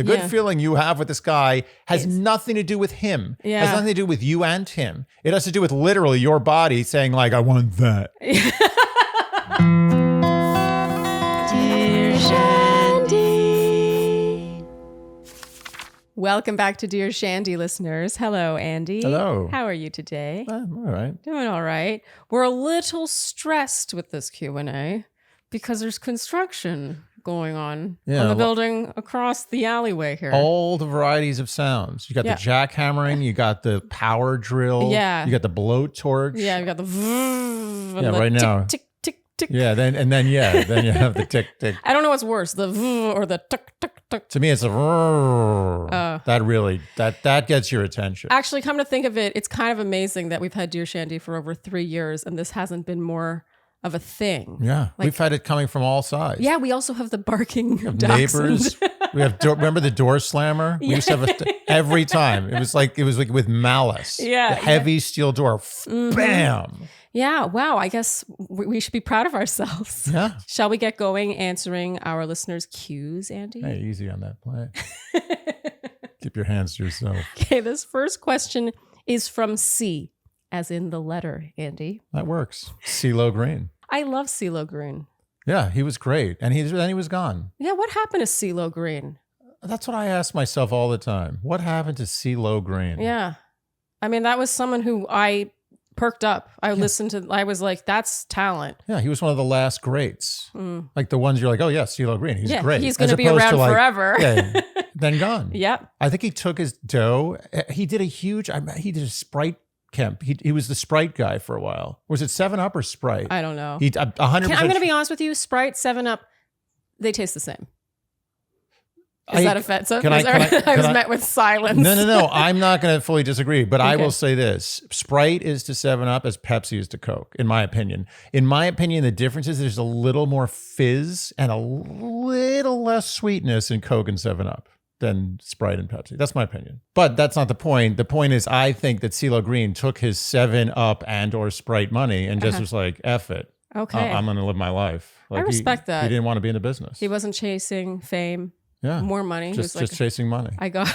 The good feeling you have with this guy has nothing to do with him. Yeah. It has nothing to do with you and him. It has to do with literally your body saying like, I want that. Dear Shandy. Welcome back to Dear Shandy, listeners. Hello, Andy. Hello. How are you today? I'm all right. Doing all right. We're a little stressed with this Q&A because there's construction going on the building across the alleyway here. All the varieties of sounds. You got the jackhammering, you got the power drill, you got the blowtorch. Yeah, you got the and the right now. Tick, tick, tick, tick. Yeah, then you have the tick, tick. I don't know what's worse, the or the tick, tick, tick. To me, it's a that really that gets your attention. Actually, come to think of it, it's kind of amazing that we've had Dear Shandy for over 3 years and this hasn't been more of a thing. Yeah, we've had it coming from all sides. Yeah, we also have the barking of neighbors. We have remember the door slammer? We used to have every time. It was like with malice. Yeah, the heavy steel door. Bam. Yeah. Wow. I guess we should be proud of ourselves. Yeah. Shall we get going answering our listeners' cues, Andy? Hey, easy on that play. Keep your hands to yourself. Okay. This first question is from C. As in the letter, Andy. That works. CeeLo Green. I love CeeLo Green. Yeah, he was great. And then he was gone. Yeah, what happened to CeeLo Green? That's what I ask myself all the time. What happened to CeeLo Green? Yeah. I mean, that was someone who I perked up. I listened to, I was like, that's talent. Yeah, he was one of the last greats. Like the ones you're like, oh yeah, CeeLo Green. He's great. He's going to be around forever. Yeah, then gone. Yep. I think he took his dough. He did a Sprite Kemp. He was the Sprite guy for a while. Was it 7-Up or Sprite? I don't know. He 100%. I'm going to be honest with you. Sprite, 7-Up, they taste the same. Is that offensive? I was met with silence. No. I'm not going to fully disagree, but I will say this. Sprite is to 7-Up as Pepsi is to Coke, in my opinion. In my opinion, the difference is there's a little more fizz and a little less sweetness in Coke and 7-Up than Sprite and Pepsi. That's my opinion. But that's not the point. The point is I think that CeeLo Green took his 7-Up and or Sprite money and just was like, F it. Okay. I'm going to live my life. Like I respect that. He didn't want to be in the business. He wasn't chasing fame. Yeah. More money. Just chasing money. I got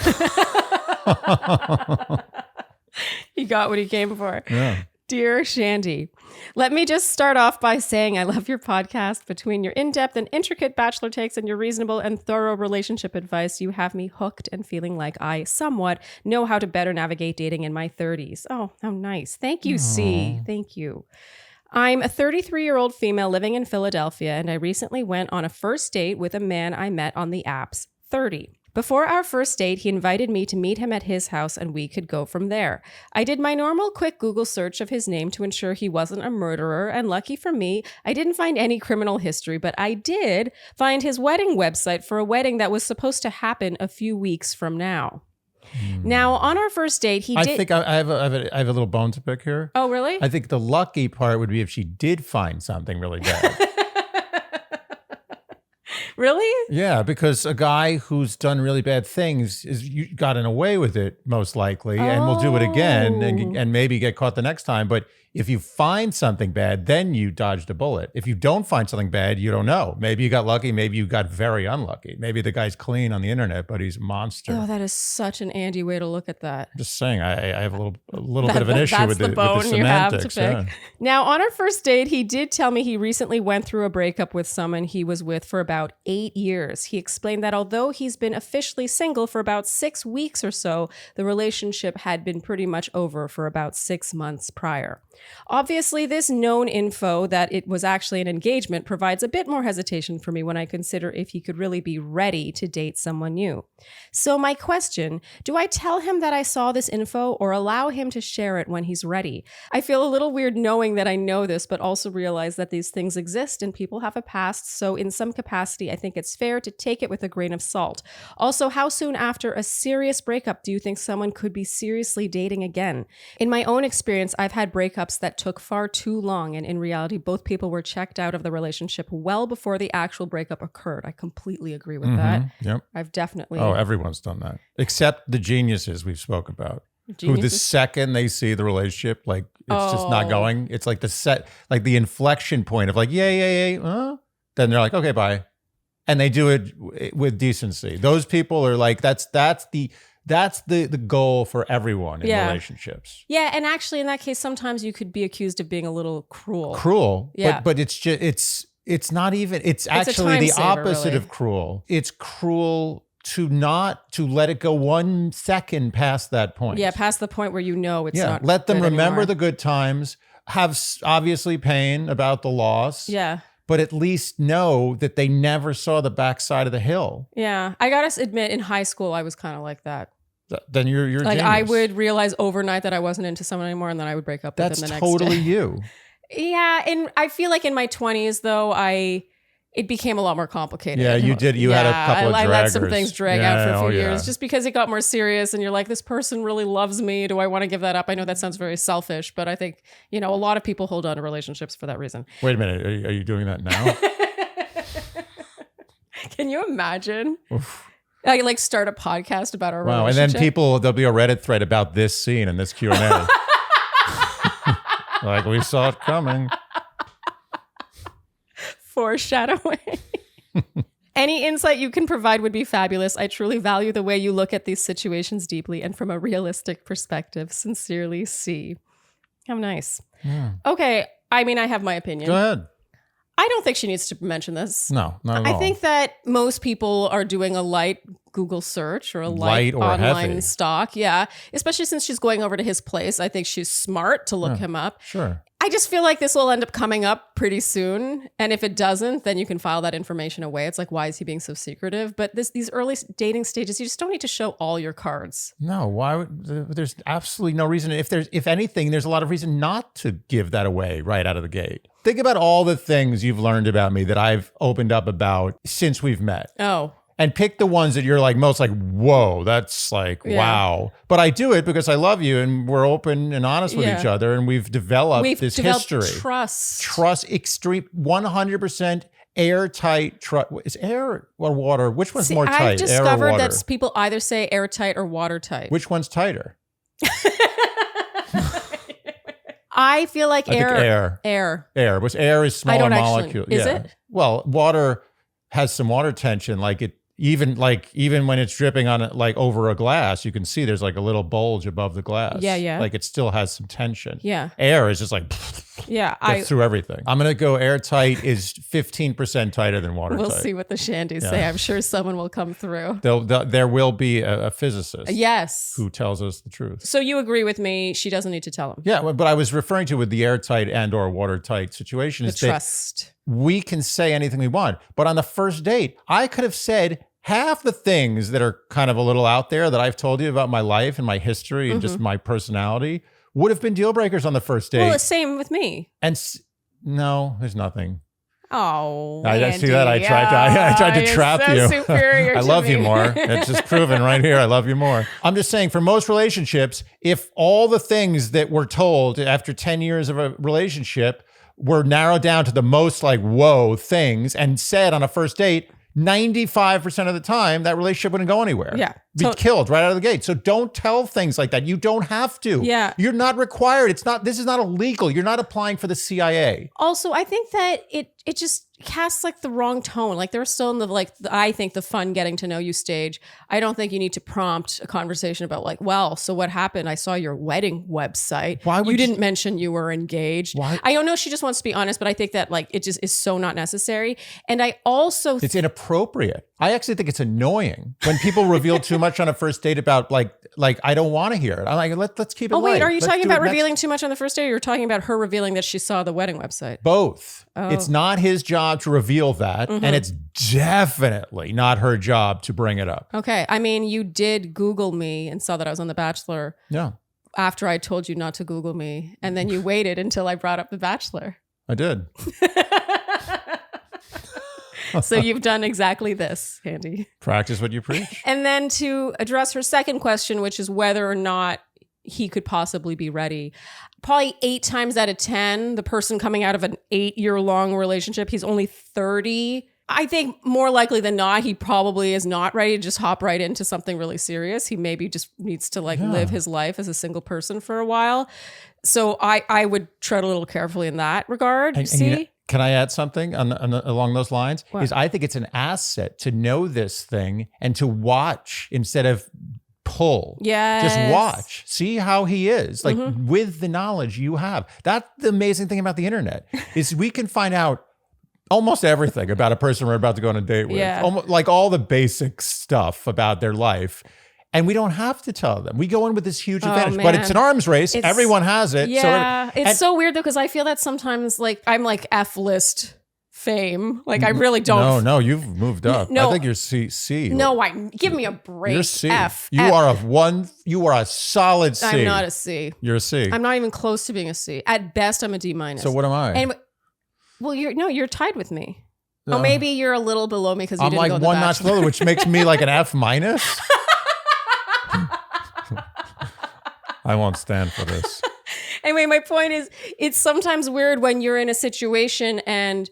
He got what he came for. Yeah. Dear Shandy, let me just start off by saying I love your podcast. Between your in-depth and intricate bachelor takes and your reasonable and thorough relationship advice, you have me hooked and feeling like I somewhat know how to better navigate dating in my 30s. Oh, how nice. Thank you, C. Thank you. I'm a 33-year-old female living in Philadelphia, and I recently went on a first date with a man I met on the apps, 30. Before our first date, he invited me to meet him at his house and we could go from there. I did my normal quick Google search of his name to ensure he wasn't a murderer, and lucky for me, I didn't find any criminal history, but I did find his wedding website for a wedding that was supposed to happen a few weeks from now. Now, on our first date, I think I have a little bone to pick here. Oh, really? I think the lucky part would be if she did find something really bad. Really? Yeah, because a guy who's done really bad things is gotten away with it most likely, and will do it again and maybe get caught the next time. But if you find something bad, then you dodged a bullet. If you don't find something bad, you don't know. Maybe you got lucky. Maybe you got very unlucky. Maybe the guy's clean on the internet, but he's a monster. Oh, that is such an Andy way to look at that. Just saying, I have a little bit of an issue with the semantics. You have to pick. Yeah. Now, on our first date, he did tell me he recently went through a breakup with someone he was with for about 8 years. He explained that although he's been officially single for about 6 weeks or so, the relationship had been pretty much over for about 6 months prior. Obviously, this known info that it was actually an engagement provides a bit more hesitation for me when I consider if he could really be ready to date someone new. So my question, do I tell him that I saw this info or allow him to share it when he's ready? I feel a little weird knowing that I know this, but also realize that these things exist and people have a past. So in some capacity, I think it's fair to take it with a grain of salt. Also, how soon after a serious breakup do you think someone could be seriously dating again? In my own experience, I've had breakups that took far too long, and in reality, both people were checked out of the relationship well before the actual breakup occurred. I completely agree with that. Yep. I've definitely... Oh, everyone's done that. Except the geniuses we've spoke about. Geniuses? Who the second they see the relationship, like, it's just not going. It's like the inflection point of like, yeah. Then they're like, okay, bye. and they do it with decency. Those people are like, that's the goal for everyone in relationships. Yeah, and actually in that case, sometimes you could be accused of being a little cruel. Yeah. But it's just, it's not even, it's actually the opposite of cruel. It's cruel to let it go 1 second past that point. Yeah, past the point where you know it's not let them good remember anymore. the good times, have obviously pain about the loss. Yeah. But at least know that they never saw the backside of the hill. Yeah. I gotta admit, in high school, I was kind of like that. Then you're like, genius. I would realize overnight that I wasn't into someone anymore, and then I would break up with them the next day. That's totally you. Yeah, and I feel like in my 20s, though, it became a lot more complicated. Yeah, you did. You had a couple of draggers. I let some things drag out for a few years just because it got more serious, and you're like, this person really loves me. Do I want to give that up? I know that sounds very selfish, but I think, a lot of people hold on to relationships for that reason. Wait a minute. Are you doing that now? Can you imagine? Oof. I like start a podcast about our relationship. Wow, and then there'll be a Reddit thread about this scene and this Q&A. Like, we saw it coming. Foreshadowing. Any insight you can provide would be fabulous. I truly value the way you look at these situations deeply and from a realistic perspective. Sincerely, C. How nice. Yeah. Okay, I have my opinion. Go ahead. I don't think she needs to mention this. No, not at all. I think that most people are doing a light Google search or a light or online heavy. stalk. Yeah. Especially since she's going over to his place. I think she's smart to look him up. Sure. I just feel like this will end up coming up pretty soon. And if it doesn't, then you can file that information away. It's like, why is he being so secretive? But these early dating stages, you just don't need to show all your cards. No, why would there's absolutely no reason. If anything, there's a lot of reason not to give that away right out of the gate. Think about all the things you've learned about me that I've opened up about since we've met. Oh. And pick the ones that you're like most like, whoa, that's like, wow. But I do it because I love you and we're open and honest with each other. And we've developed this history. Trust, extreme, 100% airtight trust. Is air or water? Which one's more tight? I've discovered that people either say airtight or watertight. Which one's tighter? I feel like air. Which air is smaller molecule. Is it? Well, water has some water tension, like it. Even when it's dripping on it, like over a glass, you can see there's like a little bulge above the glass. Yeah. Like it still has some tension. Yeah. Air is just like gets through everything. I'm gonna go airtight is 15% tighter than watertight. We'll see what the Shandys say. I'm sure someone will come through. There will be a physicist. Yes. Who tells us the truth. So you agree with me? She doesn't need to tell him. Yeah, but I was referring to with the airtight and or watertight situation is trust. We can say anything we want, but on the first date, I could have said half the things that are kind of a little out there that I've told you about my life and my history and just my personality would have been deal breakers on the first date. Well, the same with me. And no, there's nothing. Oh, I see that. I tried to trap you. Superior I love you more. It's just proven right here. I love you more. I'm just saying, for most relationships, if all the things that we're told after 10 years of a relationship were narrowed down to the most like, whoa things and said on a first date, 95% of the time, that relationship wouldn't go anywhere. Yeah. Be killed right out of the gate. So don't tell things like that. You don't have to. Yeah. You're not required. This is not illegal. You're not applying for the CIA. Also, I think that it just casts like the wrong tone. Like they're still in I think the fun getting to know you stage. I don't think you need to prompt a conversation about like, well, so what happened? I saw your wedding website. Why would you didn't mention you were engaged? Why? I don't know. She just wants to be honest, but I think that like it just is so not necessary. And I also it's inappropriate. I actually think it's annoying when people reveal too much on a first date about like I don't want to hear it. I'm like, let's keep it light. Oh wait, are you talking about revealing next. too much on the first date, or you're talking about her revealing that she saw the wedding website? Both. Oh. It's not his job to reveal that, and it's definitely not her job to bring it up. Okay, I mean, you did Google me and saw that I was on The Bachelor. Yeah. After I told you not to Google me, and then you waited until I brought up The Bachelor. I did. So you've done exactly this, Shandy. Practice what you preach. And then to address her second question, which is whether or not he could possibly be ready. Probably 8 times out of 10, the person coming out of an 8-year-long relationship, he's only 30. I think more likely than not, he probably is not ready to just hop right into something really serious. He maybe just needs to live his life as a single person for a while. So I would tread a little carefully in that regard. Can I add something along those lines? What? Is I think it's an asset to know this thing and to watch instead of pull. Yes. Just watch. See how he is, like with the knowledge you have. That's the amazing thing about the internet is we can find out almost everything about a person we're about to go on a date with. Yeah. Almost, like all the basic stuff about their life. And we don't have to tell them. We go in with this huge advantage, but it's an arms race. Everyone has it. Yeah. It's so weird though, because I feel that sometimes like I'm like F-list fame. Like I really don't. No, you've moved up. No. I think you're C. No, give me a break. You're C. F. You are a solid C. I'm not a C. You're a C. I'm not even close to being a C. At best, I'm a D minus. So what am I? And well, you're tied with me. Oh, maybe you're a little below me because you I'm didn't like go to one The notch Bachelor. below, which makes me like an F minus. I won't stand for this. Anyway, my point is, it's sometimes weird when you're in a situation and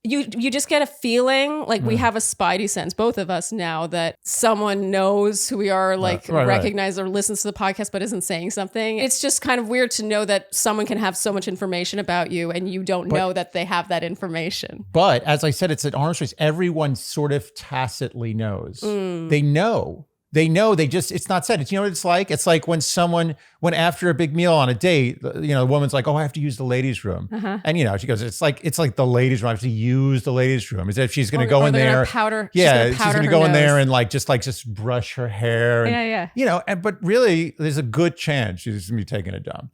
you just get a feeling like we have a spidey sense, both of us now, that someone knows who we are, like recognize or listens to the podcast but isn't saying something. It's just kind of weird to know that someone can have so much information about you and you don't know that they have that information. But as I said, it's an arms race. Everyone sort of tacitly knows. They know. It's not said. You know what it's like? It's like when after a big meal on a date, the woman's like, oh, I have to use the ladies' room. And, she goes, it's like the ladies' room. I have to use the ladies' room. As if she's going to go in there. She's going to go in there and just brush her hair. And, but really, there's a good chance she's going to be taking a dump.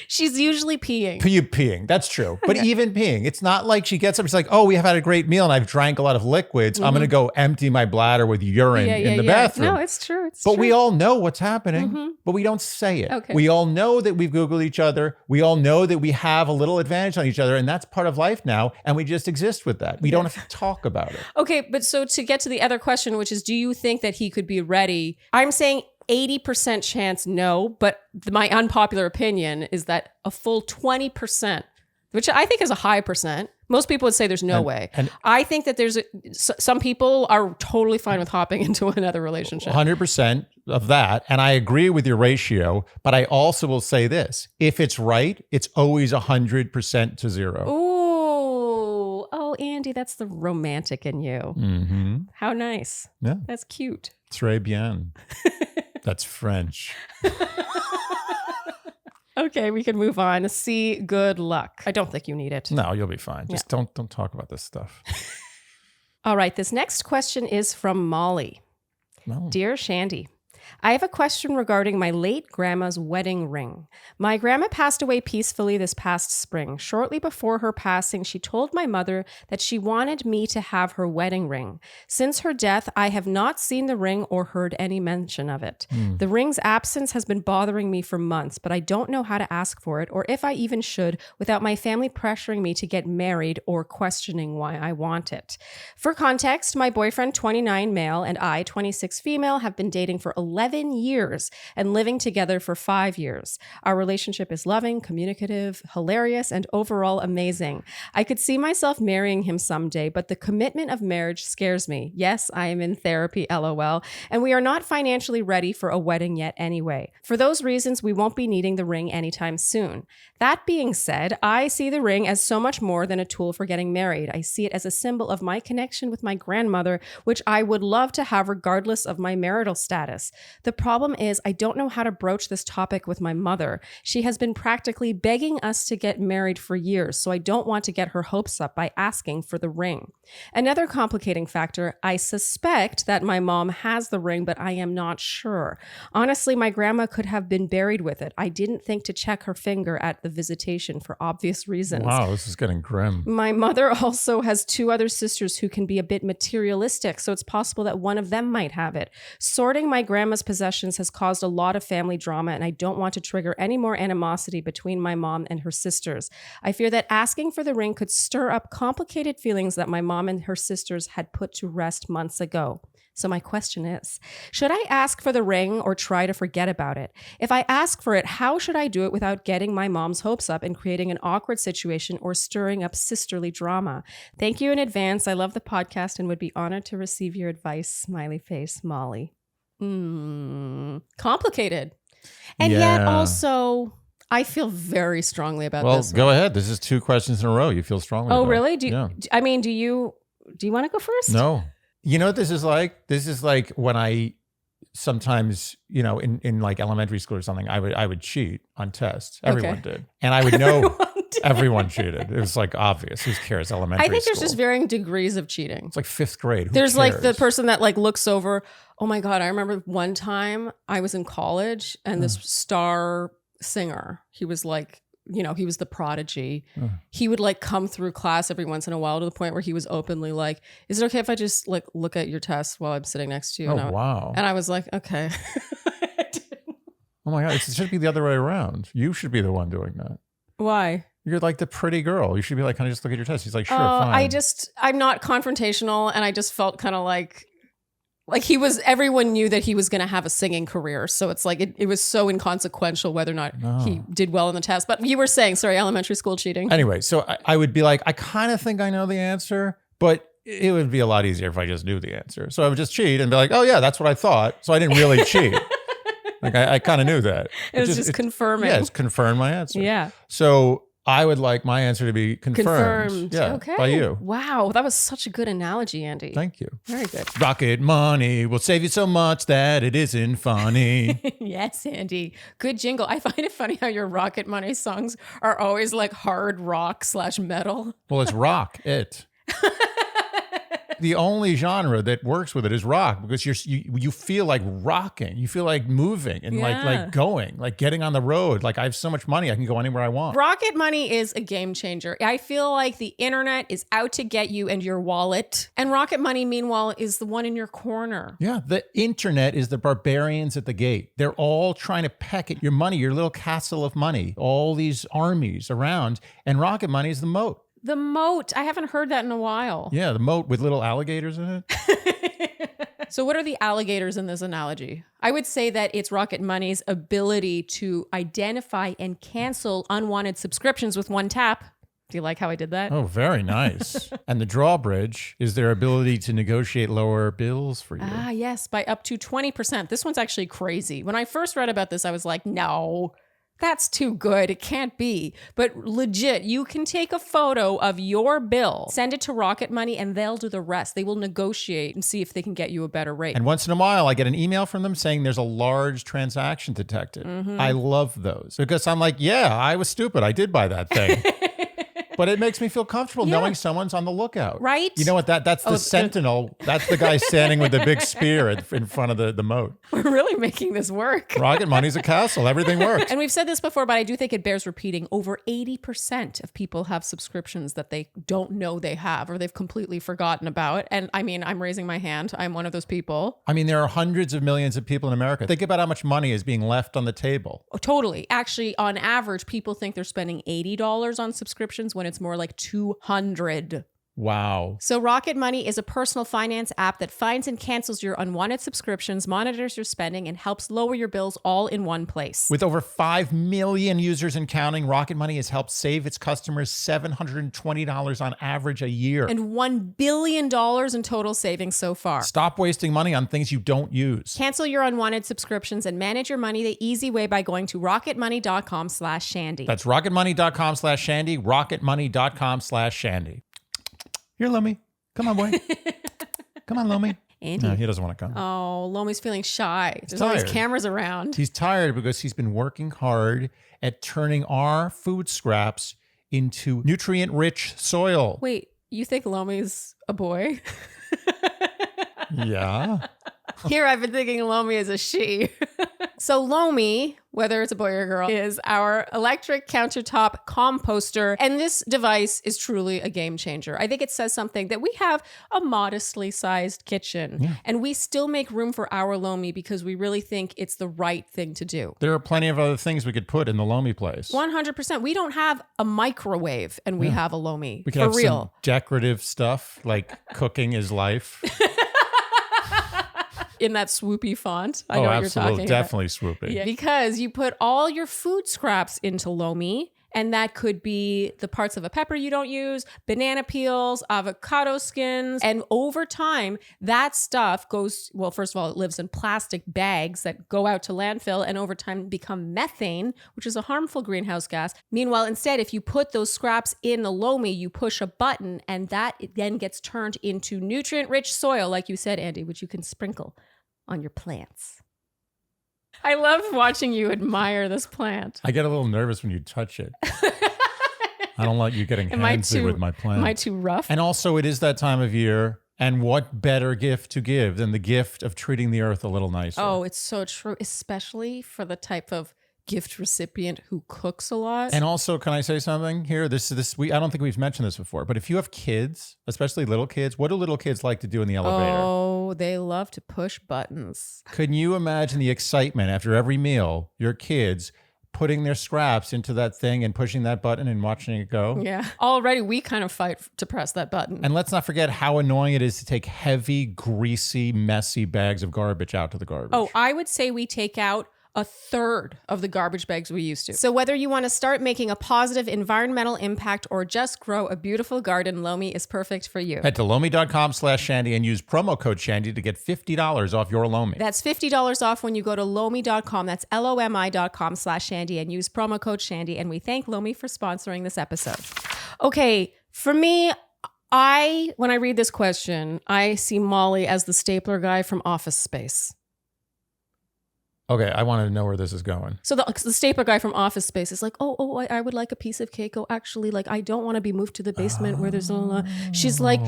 She's usually peeing. Peeing. That's true. But even peeing, it's not like she gets up. She's like, oh, we have had a great meal and I've drank a lot of liquids. I'm going to go empty my bladder with urine in the bathroom. No, it's true. But we all know what's happening, but we don't say it. Okay. We all know that we've Googled each other. We all know that we have a little advantage on each other. And that's part of life now. And we just exist with that. We don't have to talk about it. Okay. But so to get to the other question, which is, do you think that he could be ready? I'm saying 80% chance no, but my unpopular opinion is that a full 20%, which I think is a high percent. Most people would say there's no way. And I think that some people are totally fine with hopping into another relationship. 100% of that. And I agree with your ratio, but I also will say this. If it's right, it's always 100% to 0. Ooh. Oh, Andy, that's the romantic in you. Mm-hmm. How nice. Yeah. That's cute. Très bien. That's French. Okay, we can move on. C, good luck. I don't think you need it. No, you'll be fine. Just don't talk about this stuff. All right, this next question is from Molly. No. Dear Shandy, I have a question regarding my late grandma's wedding ring. My grandma passed away peacefully this past spring. Shortly before her passing, she told my mother that she wanted me to have her wedding ring. Since her death, I have not seen the ring or heard any mention of it. The ring's absence has been bothering me for months, but I don't know how to ask for it or if I even should without my family pressuring me to get married or questioning why I want it. For context, my boyfriend, 29 male, and I, 26 female, have been dating for 11 years and living together for 5 years. Our relationship is loving, communicative, hilarious, and overall amazing. I could see myself marrying him someday, but the commitment of marriage scares me. Yes, I am in therapy, LOL, and we are not financially ready for a wedding yet anyway. For those reasons, we won't be needing the ring anytime soon. That being said, I see the ring as so much more than a tool for getting married. I see it as a symbol of my connection with my grandmother, which I would love to have regardless of my marital status. The problem is I don't know how to broach this topic with my mother. She has been practically begging us to get married for years, so I don't want to get her hopes up by asking for the ring. Another complicating factor, I suspect that my mom has the ring, but I am not sure. Honestly, my grandma could have been buried with it. I didn't think to check her finger at the visitation for obvious reasons. Wow, this is getting grim. My mother also has 2 other sisters who can be a bit materialistic, so it's possible that one of them might have it. Sorting my grandma's possessions has caused a lot of family drama, and I don't want to trigger any more animosity between my mom and her sisters. I fear that asking for the ring could stir up complicated feelings that my mom and her sisters had put to rest months ago. So my question is, should I ask for the ring or try to forget about it? If I ask for it, how should I do it without getting my mom's hopes up and creating an awkward situation or stirring up sisterly drama? Thank you in advance. I love the podcast and would be honored to receive your advice. Smiley face, Molly. Complicated. And yet also, I feel very strongly about Well, this. go ahead. This is 2 questions in a row. You feel strongly Oh, about. really? Yeah. Do you want to go first? No. You know what this is like? This is like when I sometimes, in like elementary school or something, I would cheat on tests. Everyone did. And I would know everyone cheated. It was like obvious. Who cares? Elementary I think there's school. just varying degrees of cheating. It's like 5th grade. Who There's cares? like the person that like looks over. Oh my God. I remember one time I was in college and this star singer, he was like, he was the prodigy. He would like come through class every once in a while to the point where he was openly like, is it okay if I just like look at your test while I'm sitting next to you? Wow. And I was like, okay. Oh my God. It should be the other way around. You should be the one doing that. Why? You're like the pretty girl. You should be like, can I just look at your test? He's like, sure, fine. I'm not confrontational. And I just felt kind of like everyone knew that he was going to have a singing career. So it's like, it was so inconsequential whether or not he did well in the test. But you were saying, sorry, elementary school cheating. Anyway, so I would be like, I kind of think I know the answer, but it would be a lot easier if I just knew the answer. So I would just cheat and be like, oh yeah, that's what I thought. So I didn't really cheat. Like I kind of knew that. It was just confirming. Yeah, it's confirmed my answer. Yeah. So I would like my answer to be confirmed. Yeah, okay. by you. Wow, that was such a good analogy, Andy. Thank you. Very good. Rocket money will save you so much that it isn't funny. Yes, Andy. Good jingle. I find it funny how your Rocket Money songs are always like hard rock / metal. Well, it's rock. The only genre that works with it is rock because you feel like rocking. You feel like moving and like going, like getting on the road. Like I have so much money, I can go anywhere I want. Rocket Money is a game changer. I feel like the internet is out to get you and your wallet. And Rocket Money, meanwhile, is the one in your corner. Yeah, the internet is the barbarians at the gate. They're all trying to peck at your money, your little castle of money, all these armies around. And Rocket Money is the moat. The moat. I haven't heard that in a while. Yeah, the moat with little alligators in it. So what are the alligators in this analogy? I would say that it's Rocket Money's ability to identify and cancel unwanted subscriptions with one tap. Do you like how I did that? Oh, very nice. And the drawbridge is their ability to negotiate lower bills for you. Ah, yes, by up to 20%. This one's actually crazy. When I first read about this, I was like, no. That's too good. It can't be. But legit, you can take a photo of your bill, send it to Rocket Money, and they'll do the rest. They will negotiate and see if they can get you a better rate. And once in a while, I get an email from them saying there's a large transaction detected. I love those because I'm like, yeah, I was stupid. I did buy that thing. But it makes me feel comfortable knowing someone's on the lookout. Right? You know what? That's the sentinel. That's the guy standing with the big spear in front of the moat. We're really making this work. Rocket Money's a castle. Everything works. And we've said this before, but I do think it bears repeating. Over 80% of people have subscriptions that they don't know they have or they've completely forgotten about. And I mean, I'm raising my hand. I'm one of those people. I mean, there are hundreds of millions of people in America. Think about how much money is being left on the table. Oh, totally. Actually, on average, people think they're spending $80 on subscriptions when it's more like $200. Wow. So Rocket Money is a personal finance app that finds and cancels your unwanted subscriptions, monitors your spending, and helps lower your bills all in one place. With over 5 million users and counting, Rocket Money has helped save its customers $720 on average a year. And $1 billion in total savings so far. Stop wasting money on things you don't use. Cancel your unwanted subscriptions and manage your money the easy way by going to rocketmoney.com/Shandy. That's rocketmoney.com/Shandy, rocketmoney.com/Shandy. Here, Lomi. Come on, boy. Come on, Lomi. Andy. No, he doesn't want to come. Oh, Lomi's feeling shy. There's all these cameras around. He's tired because he's been working hard at turning our food scraps into nutrient-rich soil. Wait, you think Lomi's a boy? Yeah. Here I've been thinking Lomi is a she. So Lomi, whether it's a boy or a girl, is our electric countertop composter. And this device is truly a game changer. I think it says something that we have a modestly sized kitchen and we still make room for our Lomi because we really think it's the right thing to do. There are plenty of other things we could put in the Lomi place. 100%. We don't have a microwave and we have a Lomi. We could have some decorative stuff like cooking is life. In that swoopy font. I know what you're talking about. Definitely swoopy. Yeah, because you put all your food scraps into Lomi And that could be the parts of a pepper you don't use, banana peels, avocado skins. And over time, that stuff goes, well, first of all, it lives in plastic bags that go out to landfill and over time become methane, which is a harmful greenhouse gas. Meanwhile, instead, if you put those scraps in the loamy, you push a button and that then gets turned into nutrient-rich soil, like you said, Andy, which you can sprinkle on your plants. I love watching you admire this plant. I get a little nervous when you touch it. I don't like you getting handsy with my plant. Am I too rough? And also, it is that time of year. And what better gift to give than the gift of treating the earth a little nicer? Oh, it's so true, especially for the type of gift recipient who cooks a lot. And also, can I say something here? I don't think we've mentioned this before, but if you have kids, especially little kids, what do little kids like to do in the elevator? Oh, they love to push buttons. Can you imagine the excitement after every meal, your kids putting their scraps into that thing and pushing that button and watching it go? Yeah. Already we kind of fight to press that button. And let's not forget how annoying it is to take heavy, greasy, messy bags of garbage out to the garbage. Oh, I would say we take out a third of the garbage bags we used to. So whether you want to start making a positive environmental impact or just grow a beautiful garden, Lomi is perfect for you. Head to lomi.com/Shandy and use promo code Shandy to get $50 off your Lomi. That's $50 off when you go to lomi.com. That's LOMI.com/Shandy and use promo code Shandy. And we thank Lomi for sponsoring this episode. Okay, for me, when I read this question, I see Molly as the stapler guy from Office Space. Okay, I want to know where this is going. So the stapler guy from Office Space is like, I would like a piece of cake. Oh, actually, like, I don't want to be moved to the basement where there's no. She's like,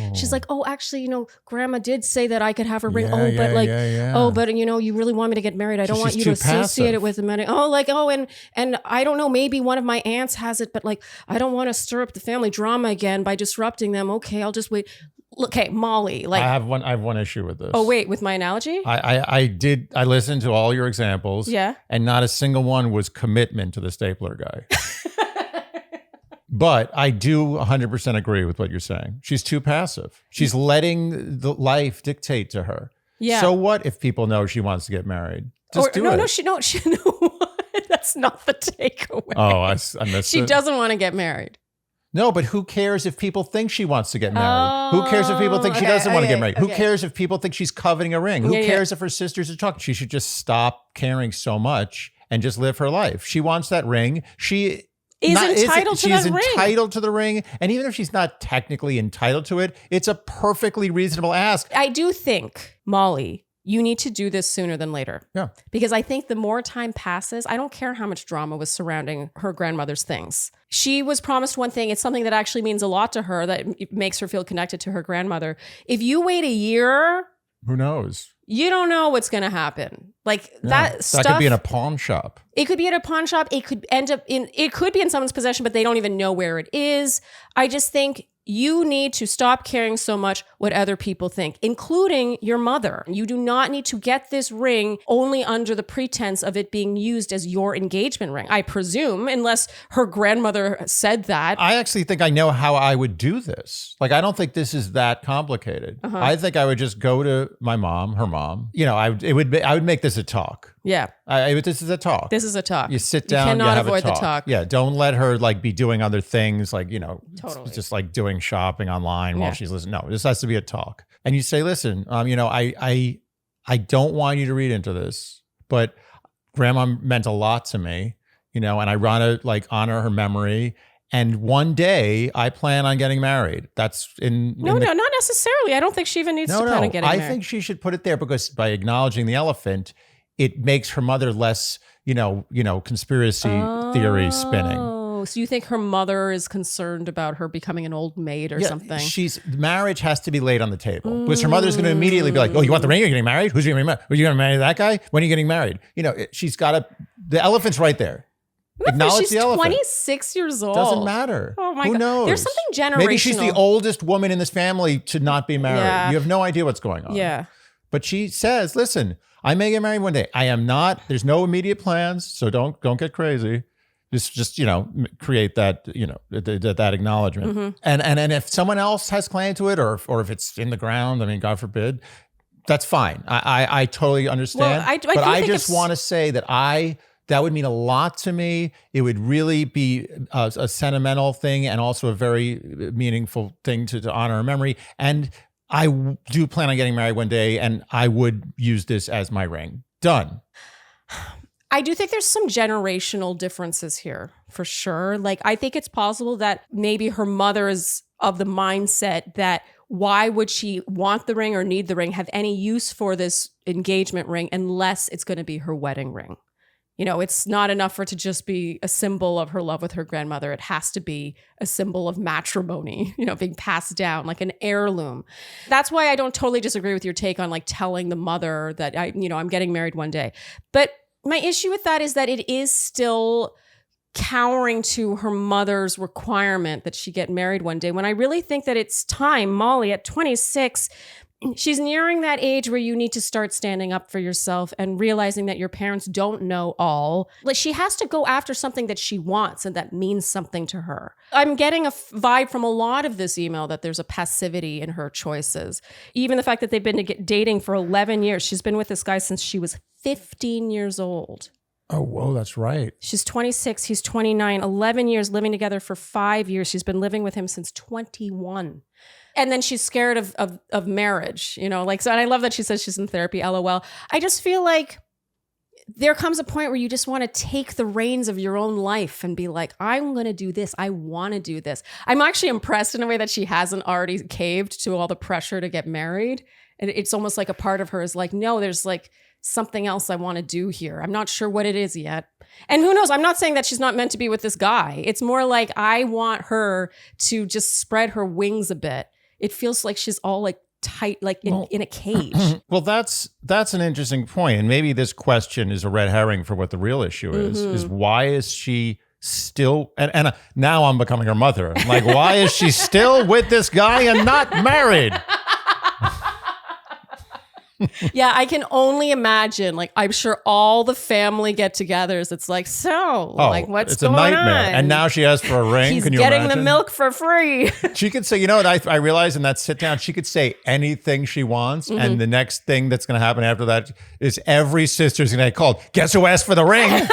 oh, actually, Grandma did say that I could have a ring. But you really want me to get married. I don't want you to associate it with the marriage. And I don't know, maybe one of my aunts has it, but like, I don't want to stir up the family drama again by disrupting them. Okay, I'll just wait. Okay, Molly, like I have one issue with this. Oh wait, with my analogy? I listened to all your examples. Yeah. And not a single one was commitment to the stapler guy. But I do 100% agree with what you're saying. She's too passive. She's letting the life dictate to her. Yeah. So what if people know she wants to get married? Just do it. That's not the takeaway. Oh, I missed it. She doesn't want to get married. No, but who cares if people think she wants to get married? Who cares if people think she doesn't want to get married? Who cares if people think she's coveting a ring? Who cares if her sisters are talking? She should just stop caring so much and just live her life. She wants that ring. She is entitled to that ring. She's entitled to the ring. And even if she's not technically entitled to it, it's a perfectly reasonable ask. I do think, Molly, you need to do this sooner than later. Yeah. Because I think the more time passes, I don't care how much drama was surrounding her grandmother's things. She was promised one thing. It's something that actually means a lot to her, that makes her feel connected to her grandmother. If you wait a year, who knows? You don't know what's going to happen. Like that stuff. That could be in a pawn shop. It could be at a pawn shop. It could be in someone's possession, but they don't even know where it is. I just think you need to stop caring so much what other people think, including your mother. You do not need to get this ring only under the pretense of it being used as your engagement ring, I presume, unless her grandmother said that. I actually think I know how I would do this. Like, I don't think this is that complicated. Uh-huh. I think I would just go to my mom, her mom. I would make this a talk. Yeah. This is a talk. This is a talk. You sit down, you cannot have avoid a talk. The talk. Yeah, don't let her like be doing other things like, totally. Just like doing shopping online while she's listening. No, this has to be a talk. And you say, listen, I don't want you to read into this, but Grandma meant a lot to me, and I want to like honor her memory. And one day I plan on getting married. That's not necessarily. I don't think she even needs to plan on getting married. I think she should put it there because by acknowledging the elephant, it makes her mother less, conspiracy theory spinning. Oh, so you think her mother is concerned about her becoming an old maid or something? Marriage has to be laid on the table because her mother's going to immediately be like, "Oh, you want the ring? You're getting married? Who's going to be married? Are you going to marry that guy? When are you getting married?" She's got the elephant's right there. Acknowledge the elephant. She's 26 years old. Doesn't matter. Oh my God. Who knows? There's something generational. Maybe she's the oldest woman in this family to not be married. Yeah. You have no idea what's going on. Yeah. But she says, listen, I may get married one day. I am not. There's no immediate plans, so don't get crazy. Just create that that acknowledgement. Mm-hmm. And if someone else has claim to it, or if it's in the ground, I mean, God forbid, that's fine. I totally understand. Well, I just want to say that I That would mean a lot to me. It would really be a sentimental thing and also a very meaningful thing to honor her memory. And I do plan on getting married one day, and I would use this as my ring. Done. I do think there's some generational differences here, for sure. Like, I think it's possible that maybe her mother is of the mindset that why would she want the ring or need the ring, have any use for this engagement ring unless it's going to be her wedding ring. You know, it's not enough for it to just be a symbol of her love with her grandmother. It has to be a symbol of matrimony, you know, being passed down like an heirloom. That's why I don't totally disagree with your take on like telling the mother that I'm getting married one day. But my issue with that is that it is still cowering to her mother's requirement that she get married one day, when I really think that it's time. Molly, at 26, she's nearing that age where you need to start standing up for yourself and realizing that your parents don't know all. Like, she has to go after something that she wants and that means something to her. I'm getting a vibe from a lot of this email that there's a passivity in her choices. Even the fact that they've been dating for 11 years. She's been with this guy since she was 15 years old. Oh, whoa, that's right. She's 26, he's 29, 11 years, living together for 5 years. She's been living with him since 21. And then she's scared of marriage, you know, like, so, and I love that she says she's in therapy, LOL. I just feel like there comes a point where you just want to take the reins of your own life and be like, I'm going to do this. I want to do this. I'm actually impressed in a way that she hasn't already caved to all the pressure to get married. And it's almost like a part of her is like, no, there's like something else I want to do here. I'm not sure what it is yet. And who knows? I'm not saying that she's not meant to be with this guy. It's more like I want her to just spread her wings a bit. It feels like she's all like tight, like in a cage. Well, that's an interesting point. And maybe this question is a red herring for what the real issue is why is she still, and now I'm becoming her mother. Like, why is she still with this guy and not married? Yeah, I can only imagine. Like, I'm sure all the family get-togethers. It's like, like, what's going on? It's a nightmare. And now she asks for a ring. He's Can you getting imagine? the milk for free. She could say, you know what? I realized in that sit down, she could say anything she wants, and the next thing that's going to happen after that is every sister's going to get called. Guess who asked for the ring?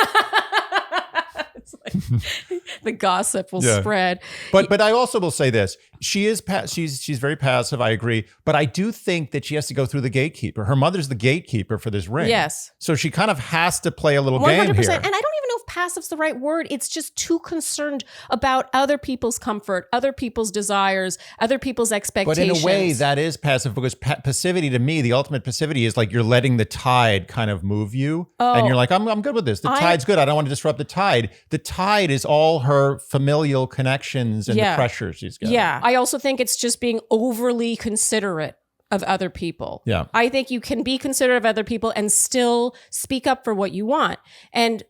It's like, the gossip will spread. But I also will say this. She's very passive, I agree. But I do think that she has to go through the gatekeeper. Her mother's the gatekeeper for this ring. Yes. So she kind of has to play a little 100%. game here. And I don't even know if passive's the right word. It's just too concerned about other people's comfort, other people's desires, other people's expectations. But in a way, that is passive, because passivity to me, the ultimate passivity is like you're letting the tide kind of move you. And you're like, I'm good with this. The tide's good. I don't want to disrupt the tide. The tide is all her familial connections and the pressure she's got. Yeah. I also think it's just being overly considerate of other people. Yeah. I think you can be considerate of other people and still speak up for what you want. And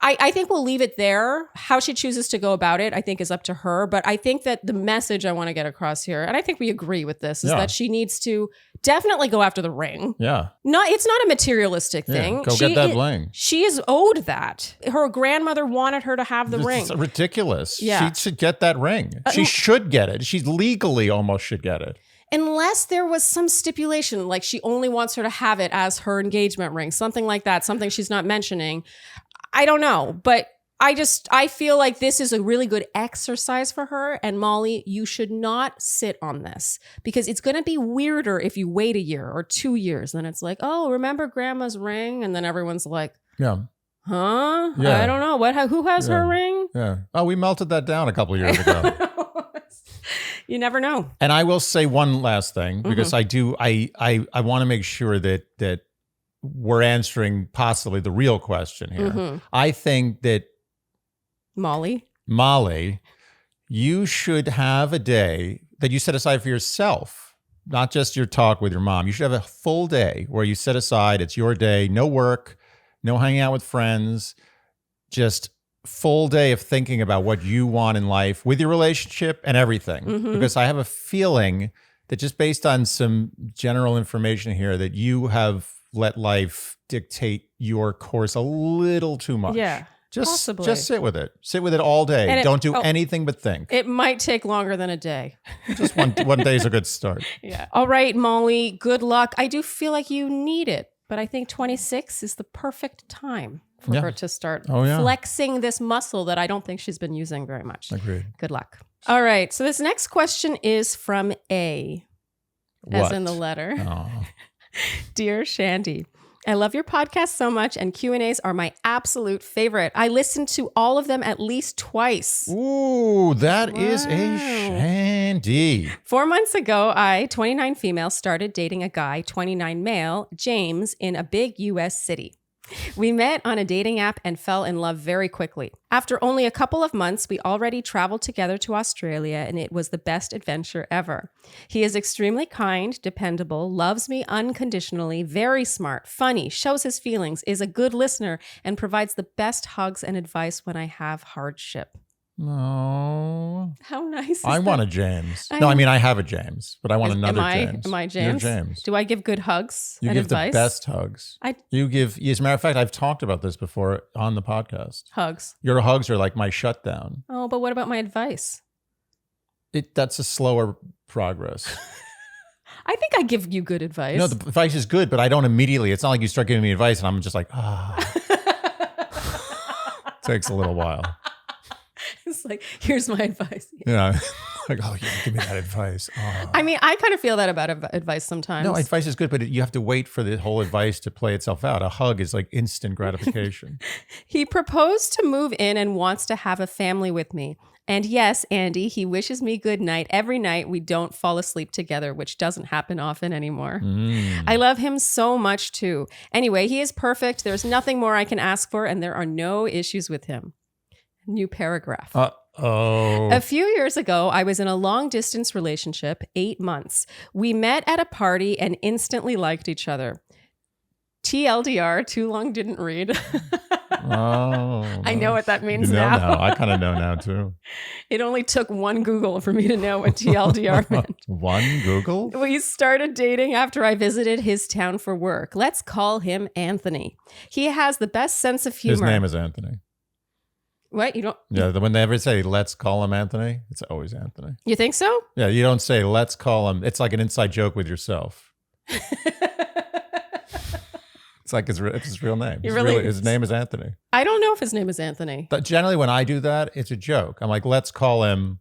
I think we'll leave it there. How she chooses to go about it, I think, is up to her. But I think that the message I want to get across here, and I think we agree with this, is that she needs to definitely go after the ring. Yeah. No, it's not a materialistic thing. Go get that ring. She is owed that. Her grandmother wanted her to have the ring. It's ridiculous. Yeah. She should get that ring. She should get it. She legally almost should get it. Unless there was some stipulation, like she only wants her to have it as her engagement ring, something like that, something she's not mentioning. I don't know, but I feel like this is a really good exercise for her. And Molly, you should not sit on this, because it's going to be weirder if you wait a year or 2 years. Then it's like, oh, remember grandma's ring? And then everyone's like, huh? I don't know. Who has her ring? Yeah. Oh, we melted that down a couple of years ago. You never know. And I will say one last thing, because I want to make sure that we're answering possibly the real question here. I think that Molly, you should have a day that you set aside for yourself, not just your talk with your mom. You should have a full day where you set aside, it's your day, no work, no hanging out with friends, just full day of thinking about what you want in life with your relationship and everything. Because I have a feeling that, just based on some general information here, that you have let life dictate your course a little too much. Yeah, possibly. Just sit with it. Sit with it all day. And don't do anything but think. It might take longer than a day. Just one day is a good start. Yeah. All right, Molly, good luck. I do feel like you need it. But I think 26 is the perfect time for her to start Oh, yeah. flexing this muscle that I don't think she's been using very much. Agreed. Good luck. All right. So this next question is from A, as in the letter. Oh. Dear Shandy, I love your podcast so much, and Q&As are my absolute favorite. I listen to all of them at least twice. Ooh, that is a Shandy. 4 months ago, I, 29 female, started dating a guy, 29 male, James, in a big U.S. city. We met on a dating app and fell in love very quickly. After only a couple of months, we already traveled together to Australia, and it was the best adventure ever. He is extremely kind, dependable, loves me unconditionally, very smart, funny, shows his feelings, is a good listener, and provides the best hugs and advice when I have hardship. No. How nice is I that? want a James. I mean, I have a James, but I want another James. Am I James? You're James. Do I give good hugs You and give advice? the best hugs. You give, as a matter of fact, I've talked about this before on the podcast. Hugs. Your hugs are like my shutdown. Oh, but what about my advice? That's a slower progress. I think I give you good advice. No, the advice is good, but I don't immediately. It's not like you start giving me advice and I'm just like, Takes a little while. It's like, here's my advice. Yeah. Like, oh, yeah, give me that advice. Oh. I mean, I kind of feel that about advice sometimes. No, advice is good, but you have to wait for the whole advice to play itself out. A hug is like instant gratification. He proposed to move in and wants to have a family with me. And yes, Andy, he wishes me good night every night we don't fall asleep together, which doesn't happen often anymore. I love him so much too. Anyway, he is perfect. There's nothing more I can ask for, and there are no issues with him. New paragraph. A few years ago, I was in a long distance relationship, 8 months. We met at a party and instantly liked each other. TLDR, too long didn't read. I know what that means now. I kind of know now too. It only took one Google for me to know what TLDR meant. One Google? We started dating after I visited his town for work. Let's call him Anthony. He has the best sense of humor. His name is Anthony. What? You don't? Yeah, when they ever say, let's call him Anthony, it's always Anthony. You think so? Yeah, you don't say, let's call him. It's like an inside joke with yourself. It's like his real name. His name is Anthony. I don't know if his name is Anthony. But generally, when I do that, it's a joke. I'm like, let's call him,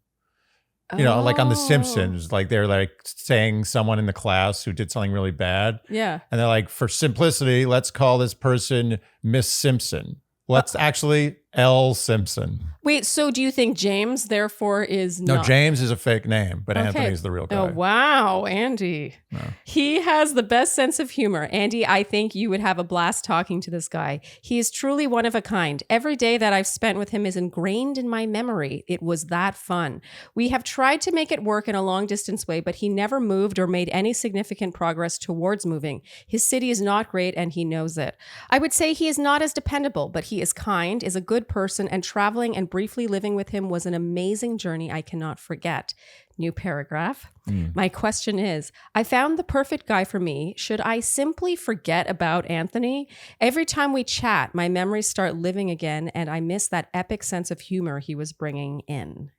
like on The Simpsons, like they're like saying someone in the class who did something really bad. Yeah. And they're like, for simplicity, let's call this person Miss Simpson. Let's actually L. Simpson. Wait, so do you think James, therefore, is not? No, James is a fake name, but Anthony's the real guy. Oh, wow, Andy. No. He has the best sense of humor. Andy, I think you would have a blast talking to this guy. He is truly one of a kind. Every day that I've spent with him is ingrained in my memory. It was that fun. We have tried to make it work in a long distance way, but he never moved or made any significant progress towards moving. His city is not great, and he knows it. I would say he is not as dependable, but he is kind, is a good person, and traveling and briefly living with him was an amazing journey I cannot forget. New paragraph. My question is, I found the perfect guy for me. Should I simply forget about Anthony? Every time we chat, my memories start living again, and I miss that epic sense of humor he was bringing in.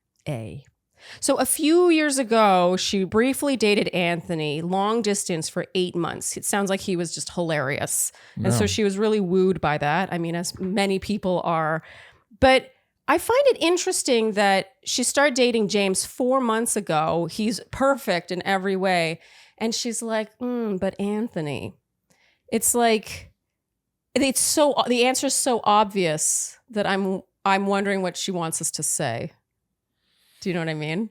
So a few years ago, she briefly dated Anthony, long distance for 8 months. It sounds like he was just hilarious. And so she was really wooed by that. I mean, as many people are. But I find it interesting that she started dating James 4 months ago. He's perfect in every way. And she's like, but Anthony. It's like, the answer is so obvious that I'm wondering what she wants us to say. Do you know what I mean?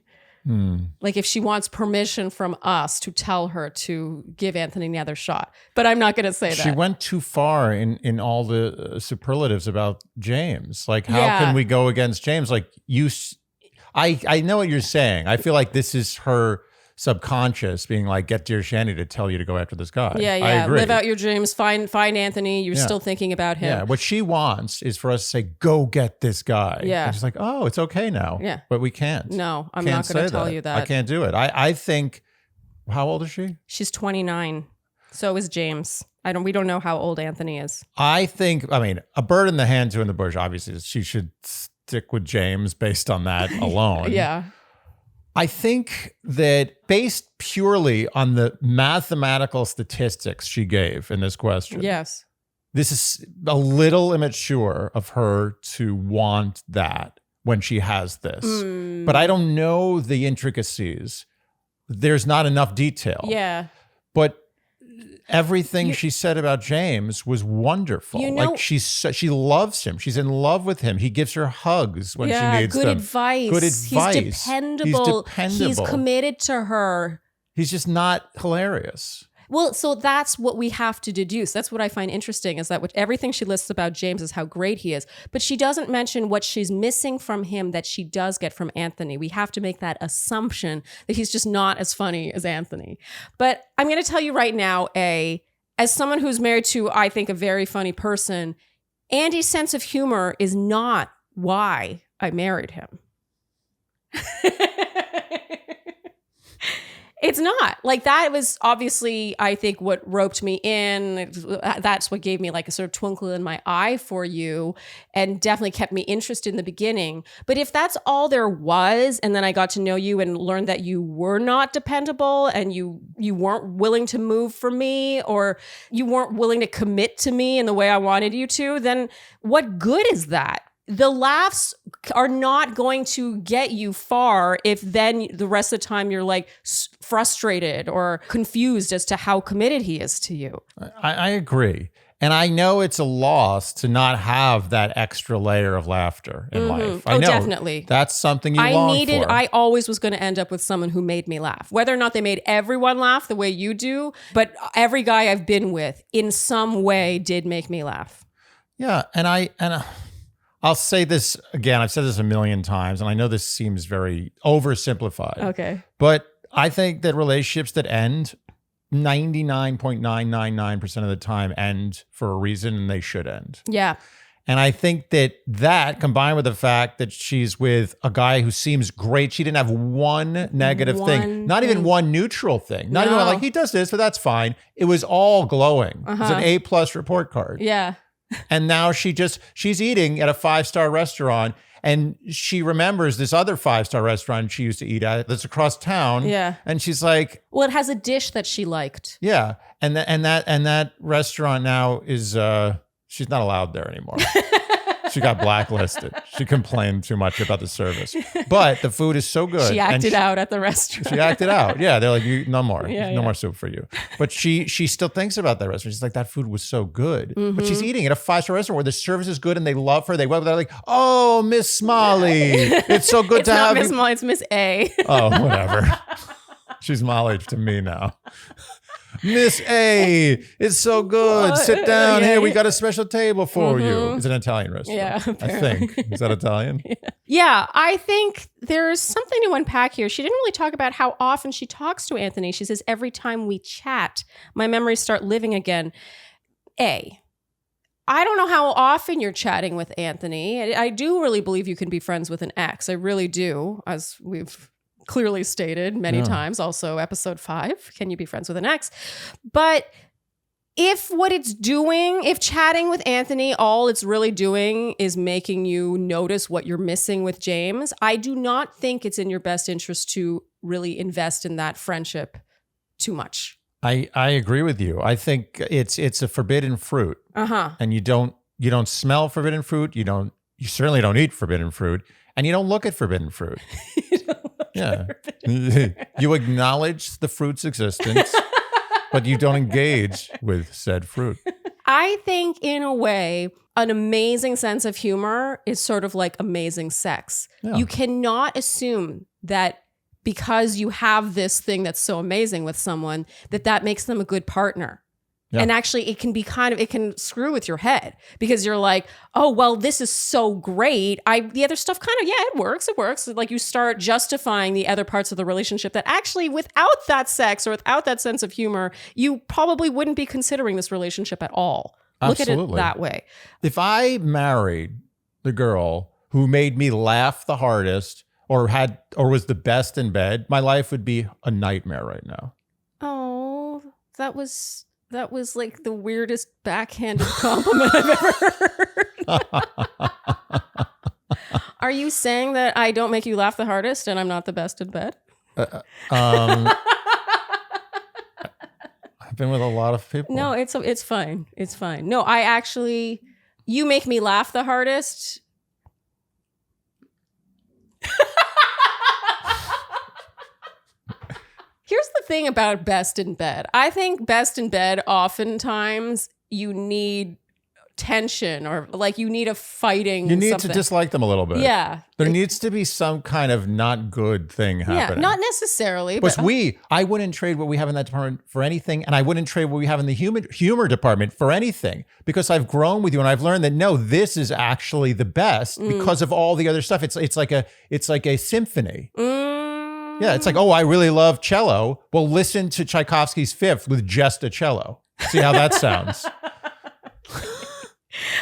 Like if she wants permission from us to tell her to give Anthony another shot. But I'm not going to say that. She went too far in all the superlatives about James. Like, how can we go against James? Like, I know what you're saying. I feel like this is her subconscious being like, get dear Shandy to tell you to go after this guy. Yeah. I agree. Live out your dreams. Find Anthony. You're still thinking about him. Yeah. What she wants is for us to say, go get this guy. Yeah. And she's like, oh, it's okay now. Yeah. But we can't. No, I'm not going to tell you that. I can't do it. I think, how old is she? She's 29. So is James. We don't know how old Anthony is. I mean, a bird in the hand, two in the bush. Obviously, she should stick with James based on that alone. Yeah. I think that based purely on the mathematical statistics she gave in this question, Yes. this is a little immature of her to want that when she has this. But I don't know the intricacies. There's not enough detail. Yeah. But everything she said about James was wonderful. You know, like she loves him. She's in love with him. He gives her hugs when she needs good them. advice. Good advice. He's dependable. He's committed to her. He's just not hilarious. Well, so that's what we have to deduce. That's what I find interesting is that everything she lists about James is how great he is. But she doesn't mention what she's missing from him that she does get from Anthony. We have to make that assumption that he's just not as funny as Anthony. But I'm going to tell you right now, as someone who's married to, I think, a very funny person, Andy's sense of humor is not why I married him. It's not. Like, that was obviously, I think, what roped me in. That's what gave me like a sort of twinkle in my eye for you and definitely kept me interested in the beginning. But if that's all there was, and then I got to know you and learned that you were not dependable and you weren't willing to move for me, or you weren't willing to commit to me in the way I wanted you to, then what good is that? The laughs are not going to get you far if then the rest of the time you're like frustrated or confused as to how committed he is to you. I agree. And I know it's a loss to not have that extra layer of laughter in life. I know definitely. That's something you long for. I always was going to end up with someone who made me laugh. Whether or not they made everyone laugh the way you do, but every guy I've been with in some way did make me laugh. Yeah, I'll say this again. I've said this a million times, and I know this seems very oversimplified. Okay. But I think that relationships that end 99.999% of the time end for a reason, and they should end. Yeah. And I think that combined with the fact that she's with a guy who seems great, she didn't have one negative thing, not even one neutral thing, not even like he does this, but that's fine. It was all glowing. It was an A+ report card. Yeah. And now she's eating at a 5-star restaurant, and she remembers this other 5-star restaurant she used to eat at that's across town. Yeah. And she's like, well, it has a dish that she liked. yeah. And that restaurant now is she's not allowed there anymore. She got blacklisted. She complained too much about the service. But the food is so good. She acted out at the restaurant. She acted out. Yeah, they're like, no more. Yeah, no more soup for you. But she still thinks about that restaurant. She's like, that food was so good. But she's eating at a 5-star restaurant where the service is good and they love her. They're like, oh, Miss Smalley. It's so good to have you. It's not Miss Smalley, it's Miss A. Oh, whatever. She's Molly to me now. Miss A, it's so good. Sit down here. We got a special table for you. It's an Italian restaurant. Yeah, I think. Is that Italian? Yeah, I think there's something to unpack here. She didn't really talk about how often she talks to Anthony. She says, every time we chat, my memories start living again. I don't know how often you're chatting with Anthony. I do really believe you can be friends with an ex. I really do, as we've clearly stated many times. Also, episode 5, can you be friends with an ex? But if chatting with Anthony, all it's really doing is making you notice what you're missing with James, I do not think it's in your best interest to really invest in that friendship too much. I agree with you. I think it's a forbidden fruit. And you don't smell forbidden fruit. You certainly don't eat forbidden fruit, and you don't look at forbidden fruit. You acknowledge the fruit's existence, but you don't engage with said fruit. I think, in a way, an amazing sense of humor is sort of like amazing sex. Yeah. You cannot assume that because you have this thing that's so amazing with someone, that makes them a good partner. Yeah. And actually, it can screw with your head because you're like, oh, well, this is so great. The other stuff kind of, it works. Like, you start justifying the other parts of the relationship that actually, without that sex or without that sense of humor, you probably wouldn't be considering this relationship at all. Absolutely. Look at it that way. If I married the girl who made me laugh the hardest or was the best in bed, my life would be a nightmare right now. Oh, that was like the weirdest backhanded compliment I've ever heard. Are you saying that I don't make you laugh the hardest and I'm not the best in bed? I've been with a lot of people. No, it's fine. It's fine. No, you make me laugh the hardest. Here's the thing about best in bed. I think best in bed, oftentimes you need tension or like you need a fighting. You need something. to dislike them a little bit. Yeah. There needs to be some kind of not good thing happening. Yeah, not necessarily. Because But I wouldn't trade what we have in that department for anything. And I wouldn't trade what we have in the humor department for anything. Because I've grown with you and I've learned that no, this is actually the best because of all the other stuff. It's like a symphony. Yeah, it's like, oh, I really love cello. Well, listen to Tchaikovsky's Fifth with just a cello. See how that sounds.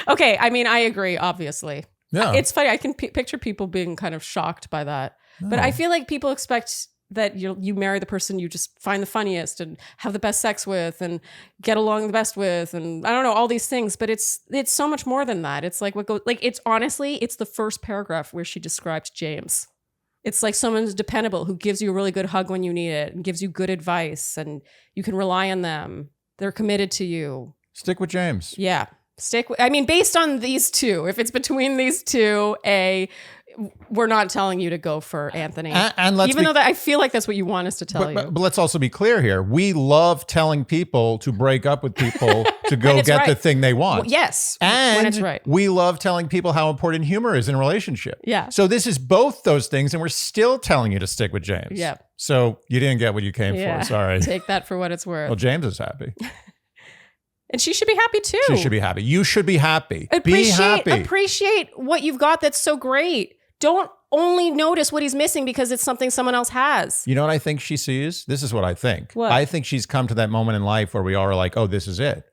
Okay, I mean, I agree, obviously. Yeah. It's funny. I can picture people being kind of shocked by that. No. But I feel like people expect that you marry the person you just find the funniest and have the best sex with and get along the best with and I don't know, all these things. But it's so much more than that. It's like it's honestly, it's the first paragraph where she described James. It's like someone's dependable who gives you a really good hug when you need it and gives you good advice and you can rely on them. They're committed to you. Stick with James. Yeah. Based on these two, if it's between these two, we're not telling you to go for Anthony. And even though I feel like that's what you want us to tell you. But let's also be clear here. We love telling people to break up with people to go get the thing they want. Well, yes. And when it's right. We love telling people how important humor is in a relationship. Yeah. So this is both those things, and we're still telling you to stick with James. Yeah. So you didn't get what you came for. Sorry. Take that for what it's worth. Well, James is happy. And she should be happy too. She should be happy. You should be happy. Be happy. Appreciate what you've got that's so great. Don't only notice what he's missing because it's something someone else has. You know what I think she sees? This is what I think. What? I think she's come to that moment in life where we all are like, oh, this is it.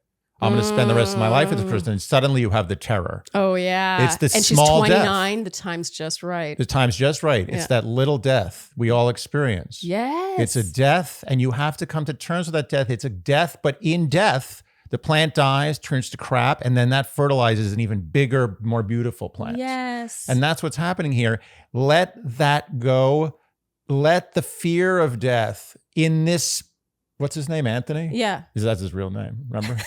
I'm going to spend the rest of my life with this person. And suddenly you have the terror. Oh, yeah. It's the and small she's 29. death. The time's just right. The time's just right. Yeah. It's that little death we all experience. Yes. It's a death, and you have to come to terms with that death. It's a death, but in death, the plant dies, turns to crap, and then that fertilizes an even bigger, more beautiful plant. Yes. And that's what's happening here. Let that go. Let the fear of death in this, what's his name, Anthony? Yeah. That's his real name, remember?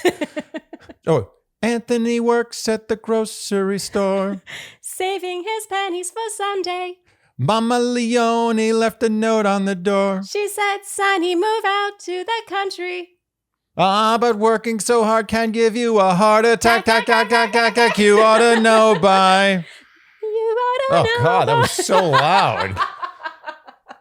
Oh, Anthony works at the grocery store. Saving his pennies for Sunday. Mama Leone left a note on the door. She said, Sonny, move out to the country. But working so hard can give you a heart attack. You ought to know by. You ought to know. Oh, God, that was so loud.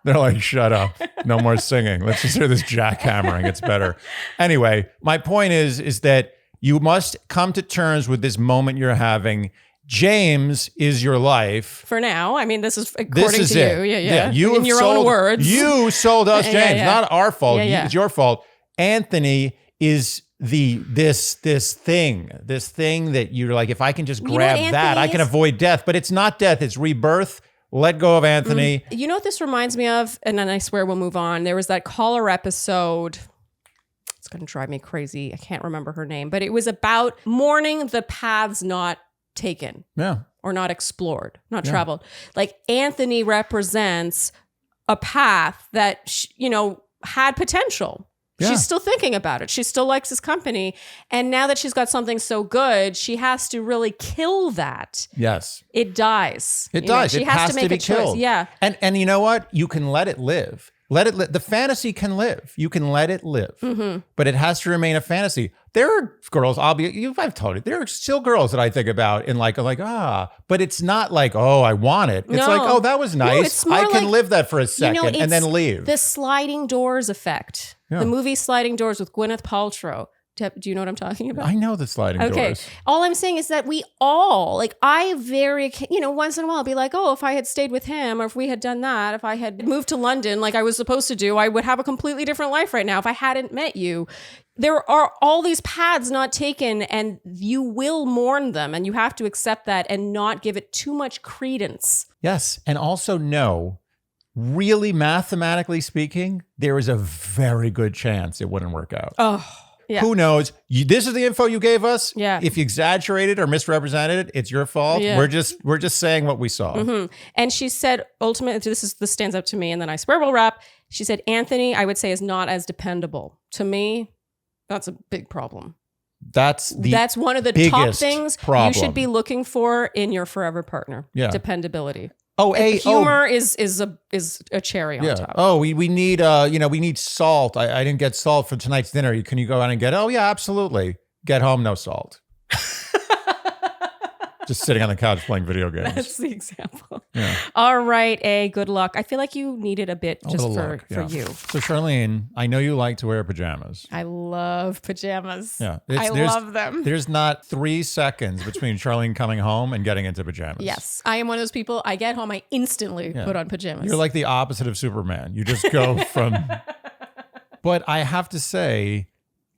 They're like, shut up. No more singing. Let's just hear this jackhammering. It's better. Anyway, my point is that you must come to terms with this moment you're having. James is your life. For now. I mean, this is according to you. Yeah. You in your own words. You sold us James. Not our fault. Yeah. It's your fault. Anthony is this thing that you're like, if I can just grab that, I can avoid death. But it's not death, it's rebirth. Let go of Anthony. You know what this reminds me of? And then I swear we'll move on. There was that caller episode. It's going to drive me crazy. I can't remember her name, but it was about mourning the paths not taken. Yeah. Or not explored, not traveled. Like Anthony represents a path that, had potential. Yeah. She's still thinking about it. She still likes his company. And now that she's got something so good, she has to really kill that. Yes. It dies. It dies. She has to make a choice. Killed. Yeah. And you know what? You can let it live. Let it live. The fantasy can live. You can let it live. Mm-hmm. But it has to remain a fantasy. There are girls, I've told you, there are still girls that I think about and but it's not like, oh, I want it. It's like, oh, that was nice. I can live that for a second and then leave. The sliding doors effect. Yeah. The movie Sliding Doors with Gwyneth Paltrow. Do you know what I'm talking about? I know the sliding doors. Okay. All I'm saying is that we all, once in a while I'll be like, oh, if I had stayed with him or if we had done that, if I had moved to London like I was supposed to do, I would have a completely different life right now if I hadn't met you. There are all these paths not taken and you will mourn them and you have to accept that and not give it too much credence. Yes. And also know, really mathematically speaking, there is a very good chance it wouldn't work out. Oh. Yeah. Who knows? This is the info you gave us. Yeah. If you exaggerated or misrepresented it, it's your fault. Yeah. We're just saying what we saw. Mm-hmm. And she said, ultimately, this stands up to me, and then I swear we'll wrap. She said, Anthony, I would say, is not as dependable. To me, that's a big problem. That's one of the top things problem. You should be looking for in your forever partner. Yeah. Dependability. Humor is a cherry on top. Oh, we need we need salt. I didn't get salt for tonight's dinner. Can you go out and get it? Oh yeah, absolutely. Get home, no salt. Just sitting on the couch playing video games. That's the example. Yeah. All right, good luck. I feel like you needed a bit just for you. So Charlene, I know you like to wear pajamas. I love pajamas. Yeah. I love them. There's not 3 seconds between Charlene coming home and getting into pajamas. Yes. I am one of those people, I get home, I instantly put on pajamas. You're like the opposite of Superman. You just go from... But I have to say,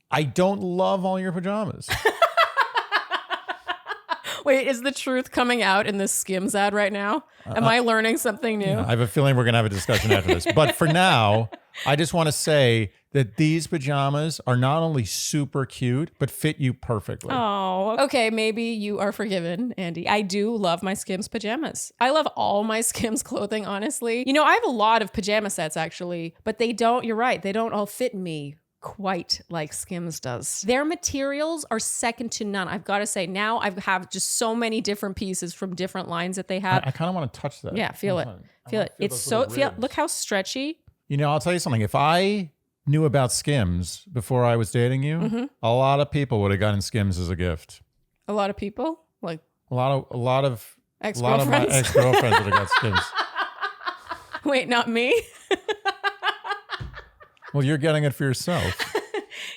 I don't love all your pajamas. Wait, is the truth coming out in this Skims ad right now? Am I learning something new? Yeah, I have a feeling we're going to have a discussion after this. But for now, I just want to say that these pajamas are not only super cute, but fit you perfectly. Oh, okay. Maybe you are forgiven, Andy. I do love my Skims pajamas. I love all my Skims clothing, honestly. I have a lot of pajama sets, actually, but you're right, they don't all fit me quite like Skims does. Their materials are second to none. I've got to say, now I have just so many different pieces from different lines that they have. I kind of want to touch that. Yeah, feel it. Feel it. It's so, look how stretchy. I'll tell you something. If I knew about Skims before I was dating you, a lot of people would have gotten Skims as a gift. A lot of people? Like a lot of ex-girlfriends? A lot of my ex-girlfriends would have got Skims. Wait, not me? Well, you're getting it for yourself.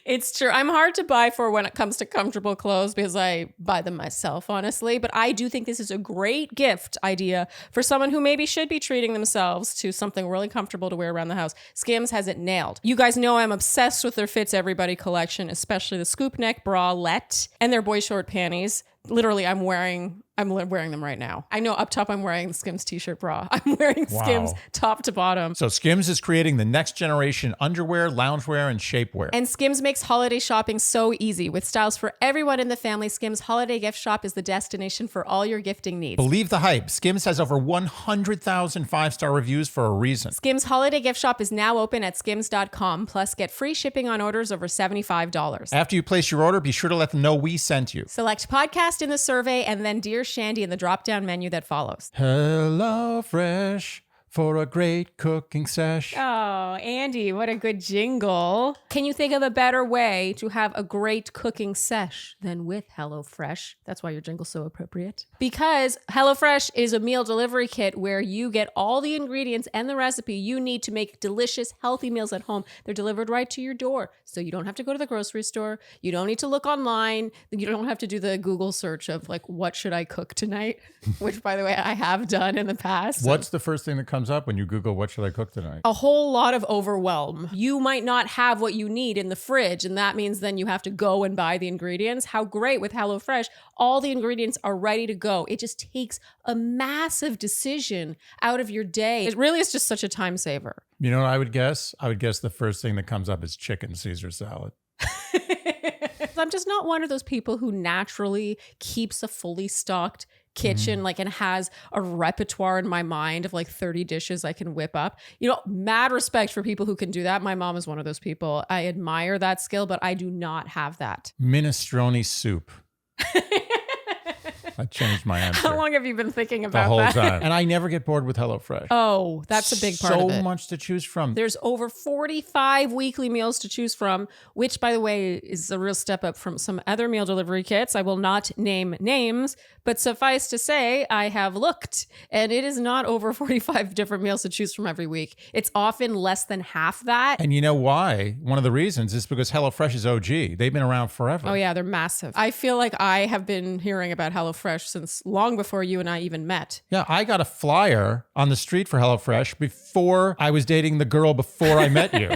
It's true. I'm hard to buy for when it comes to comfortable clothes because I buy them myself, honestly. But I do think this is a great gift idea for someone who maybe should be treating themselves to something really comfortable to wear around the house. Skims has it nailed. You guys know I'm obsessed with their Fits Everybody collection, especially the scoop neck bralette and their boy short panties. Literally, I'm wearing them right now. I know up top I'm wearing the Skims t-shirt bra. I'm wearing Skims top to bottom. So Skims is creating the next generation underwear, loungewear, and shapewear. And Skims makes holiday shopping so easy. With styles for everyone in the family, Skims Holiday Gift Shop is the destination for all your gifting needs. Believe the hype. Skims has over 100,000 5-star reviews for a reason. Skims Holiday Gift Shop is now open at skims.com. Plus, get free shipping on orders over $75. After you place your order, be sure to let them know we sent you. Select podcast in the survey and then Dear Shandy in the drop-down menu that follows. Hello Fresh for a great cooking sesh. Oh, Andy, what a good jingle. Can you think of a better way to have a great cooking sesh than with HelloFresh? That's why your jingle's so appropriate. Because HelloFresh is a meal delivery kit where you get all the ingredients and the recipe you need to make delicious, healthy meals at home. They're delivered right to your door, so you don't have to go to the grocery store. You don't need to look online. You don't have to do the Google search of like, what should I cook tonight? Which, by the way, I have done in the past. What's the first thing that comes up when you Google what should I cook tonight? A whole lot of overwhelm. You might not have what you need in the fridge, and that means then you have to go and buy the ingredients. How great with HelloFresh, all the ingredients are ready to go. It just takes a massive decision out of your day. It really is just such a time saver. You know what I would guess? I would guess the first thing that comes up is chicken Caesar salad. I'm just not one of those people who naturally keeps a fully stocked kitchen and has a repertoire in my mind of like 30 dishes I can whip up. Mad respect for people who can do that. My mom is one of those people. I admire that skill, but I do not have that. Minestrone soup. I changed my answer. How long have you been thinking about the whole that? time? And I never get bored with HelloFresh. Oh, that's a big part of it. So much to choose from. There's over 45 weekly meals to choose from, which, by the way, is a real step up from some other meal delivery kits. I will not name names, but suffice to say, I have looked, and it is not over 45 different meals to choose from every week. It's often less than half that. And you know why? One of the reasons is because HelloFresh is OG. They've been around forever. Oh, yeah, they're massive. I feel like I have been hearing about HelloFresh since long before you and I even met. Yeah, I got a flyer on the street for HelloFresh before I was dating the girl before I met you.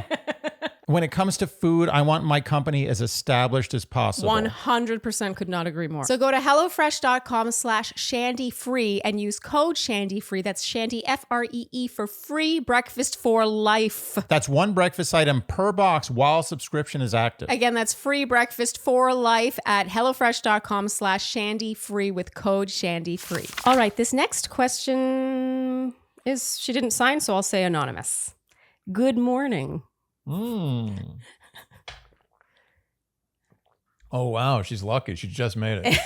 When it comes to food, I want my company as established as possible. 100% could not agree more. So go to HelloFresh.com/ShandyFree and use code ShandyFree. That's Shandy, FREE, for free breakfast for life. That's one breakfast item per box while subscription is active. Again, that's free breakfast for life at HelloFresh.com/ShandyFree with code ShandyFree. All right, this next question is, she didn't sign, so I'll say anonymous. Good morning. Oh, wow. She's lucky. She just made it.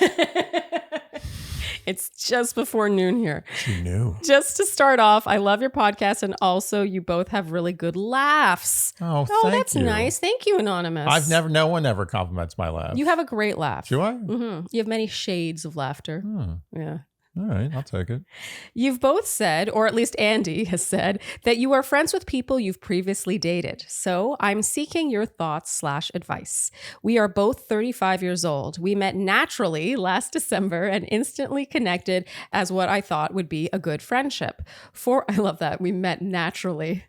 It's just before noon here. She knew. Just to start off, I love your podcast, and also you both have really good laughs. Oh, thank that's you. Nice. Thank you, Anonymous. No one ever compliments my laugh. You have a great laugh. Do I? Mm-hmm. You have many shades of laughter. Yeah. All right, I'll take it. You've both said, or at least Andy has said, that you are friends with people you've previously dated. So I'm seeking your thoughts/advice. We are both 35 years old. We met naturally last December and instantly connected as what I thought would be a good friendship. I love that. We met naturally.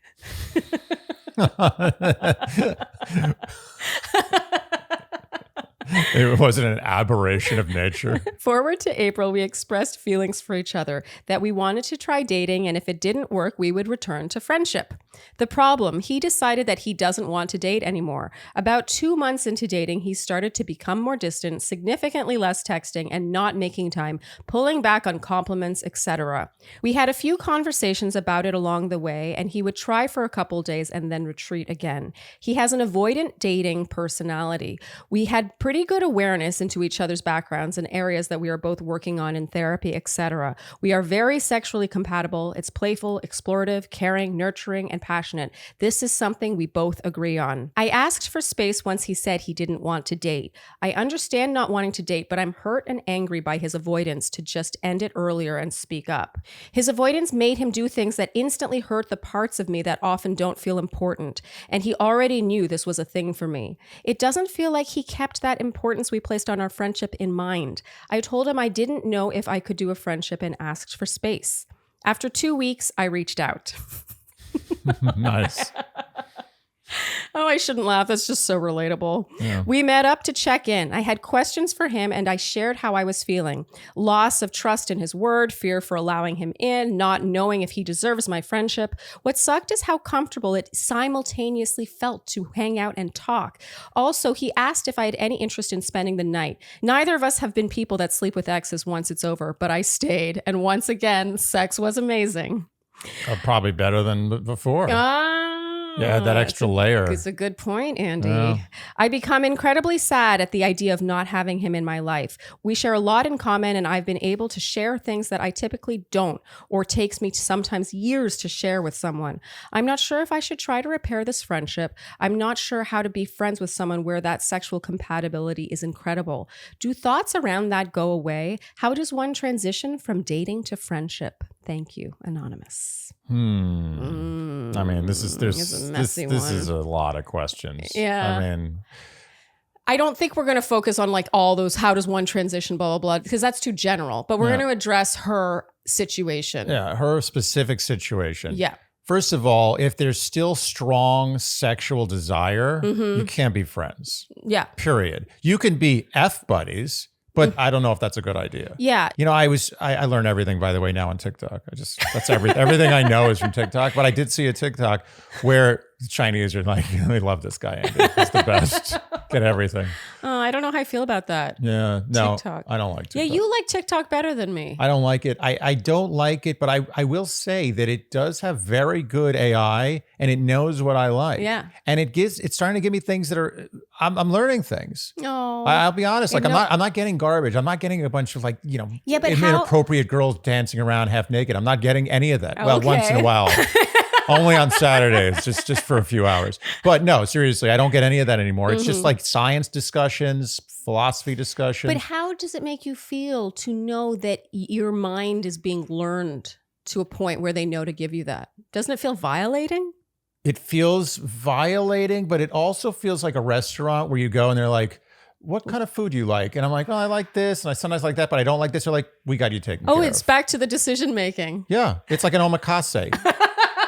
It wasn't an aberration of nature. Forward to April, we expressed feelings for each other, that we wanted to try dating, and if it didn't work, we would return to friendship. The problem, he decided that he doesn't want to date anymore. About 2 months into dating, he started to become more distant, significantly less texting and not making time, pulling back on compliments, etc. We had a few conversations about it along the way, and he would try for a couple days and then retreat again. He has an avoidant dating personality. We had pretty good awareness into each other's backgrounds and areas that we are both working on in therapy, etc. We are very sexually compatible. It's playful, explorative, caring, nurturing, and passionate. This is something we both agree on. I asked for space once he said he didn't want to date. I understand not wanting to date, but I'm hurt and angry by his avoidance to just end it earlier and speak up. His avoidance made him do things that instantly hurt the parts of me that often don't feel important, and he already knew this was a thing for me. It doesn't feel like he kept that importance we placed on our friendship in mind. I told him I didn't know if I could do a friendship and asked for space. After 2 weeks, I reached out. Nice. Oh, I shouldn't laugh. That's just so relatable. Yeah. We met up to check in. I had questions for him and I shared how I was feeling. Loss of trust in his word, fear for allowing him in, not knowing if he deserves my friendship. What sucked is how comfortable it simultaneously felt to hang out and talk. Also, he asked if I had any interest in spending the night. Neither of us have been people that sleep with exes once it's over, but I stayed. And once again, sex was amazing. Probably better than before. Yeah, that extra layer. It's a good point, Andy. Yeah. I become incredibly sad at the idea of not having him in my life. We share a lot in common, and I've been able to share things that I typically don't, or takes me sometimes years to share with someone. I'm not sure if I should try to repair this friendship. I'm not sure how to be friends with someone where that sexual compatibility is incredible. Do thoughts around that go away? How does one transition from dating to friendship? Thank you, Anonymous. I mean, this is a lot of questions. Yeah. I mean, I don't think we're going to focus on like all those, how does one transition, blah, blah, blah, because that's too general. But we're going to address her situation. Yeah, her specific situation. Yeah. First of all, if there's still strong sexual desire, you can't be friends. Yeah. Period. You can be F buddies, but I don't know if that's a good idea. Yeah. You know, I learn everything, by the way, now on TikTok. That's everything I know is from TikTok. But I did see a TikTok where the Chinese are like, they love this guy, Andy. He's the best. Get everything. Oh, I don't know how I feel about that. Yeah. No, TikTok. I don't like TikTok. Yeah, you like TikTok better than me. I don't like it. I don't like it, but I will say that it does have very good AI and it knows what I like. Yeah. And it's starting to give me things that are, I'm learning things. Oh. I'll be honest. Like I'm not getting garbage. I'm not getting a bunch of like, but inappropriate girls dancing around half naked. I'm not getting any of that. Okay. Well, once in a while. Only on Saturdays, just for a few hours. But no, seriously, I don't get any of that anymore. It's just like science discussions, philosophy discussions. But how does it make you feel to know that your mind is being learned to a point where they know to give you that? Doesn't it feel violating? It feels violating, but it also feels like a restaurant where you go and they're like, what kind of food do you like? And I'm like, oh, I like this. And I sometimes like that, but I don't like this. They're like, we got you taken care of. Oh, it's back to the decision making. Yeah. It's like an omakase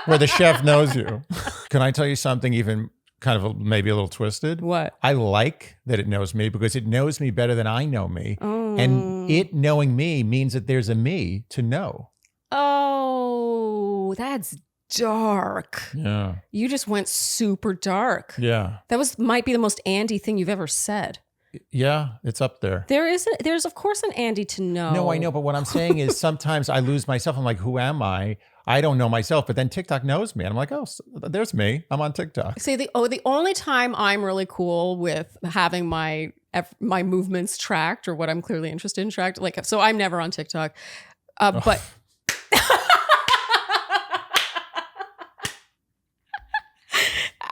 where the chef knows you. Can I tell you something even kind of maybe a little twisted. What? I like that it knows me because it knows me better than I know me. Oh. And it knowing me means that there's a me to know. Oh, that's dark. Yeah. You just went super dark. Yeah. That might be the most Andy thing you've ever said. Yeah, it's up there. There's of course an Andy to know. No, I know, but what I'm saying is sometimes I lose myself. I'm like, who am I? I don't know myself, but then TikTok knows me. And I'm like, oh, there's me. I'm on TikTok. See, the only time I'm really cool with having my movements tracked or what I'm clearly interested in tracked, like, so I'm never on TikTok, but.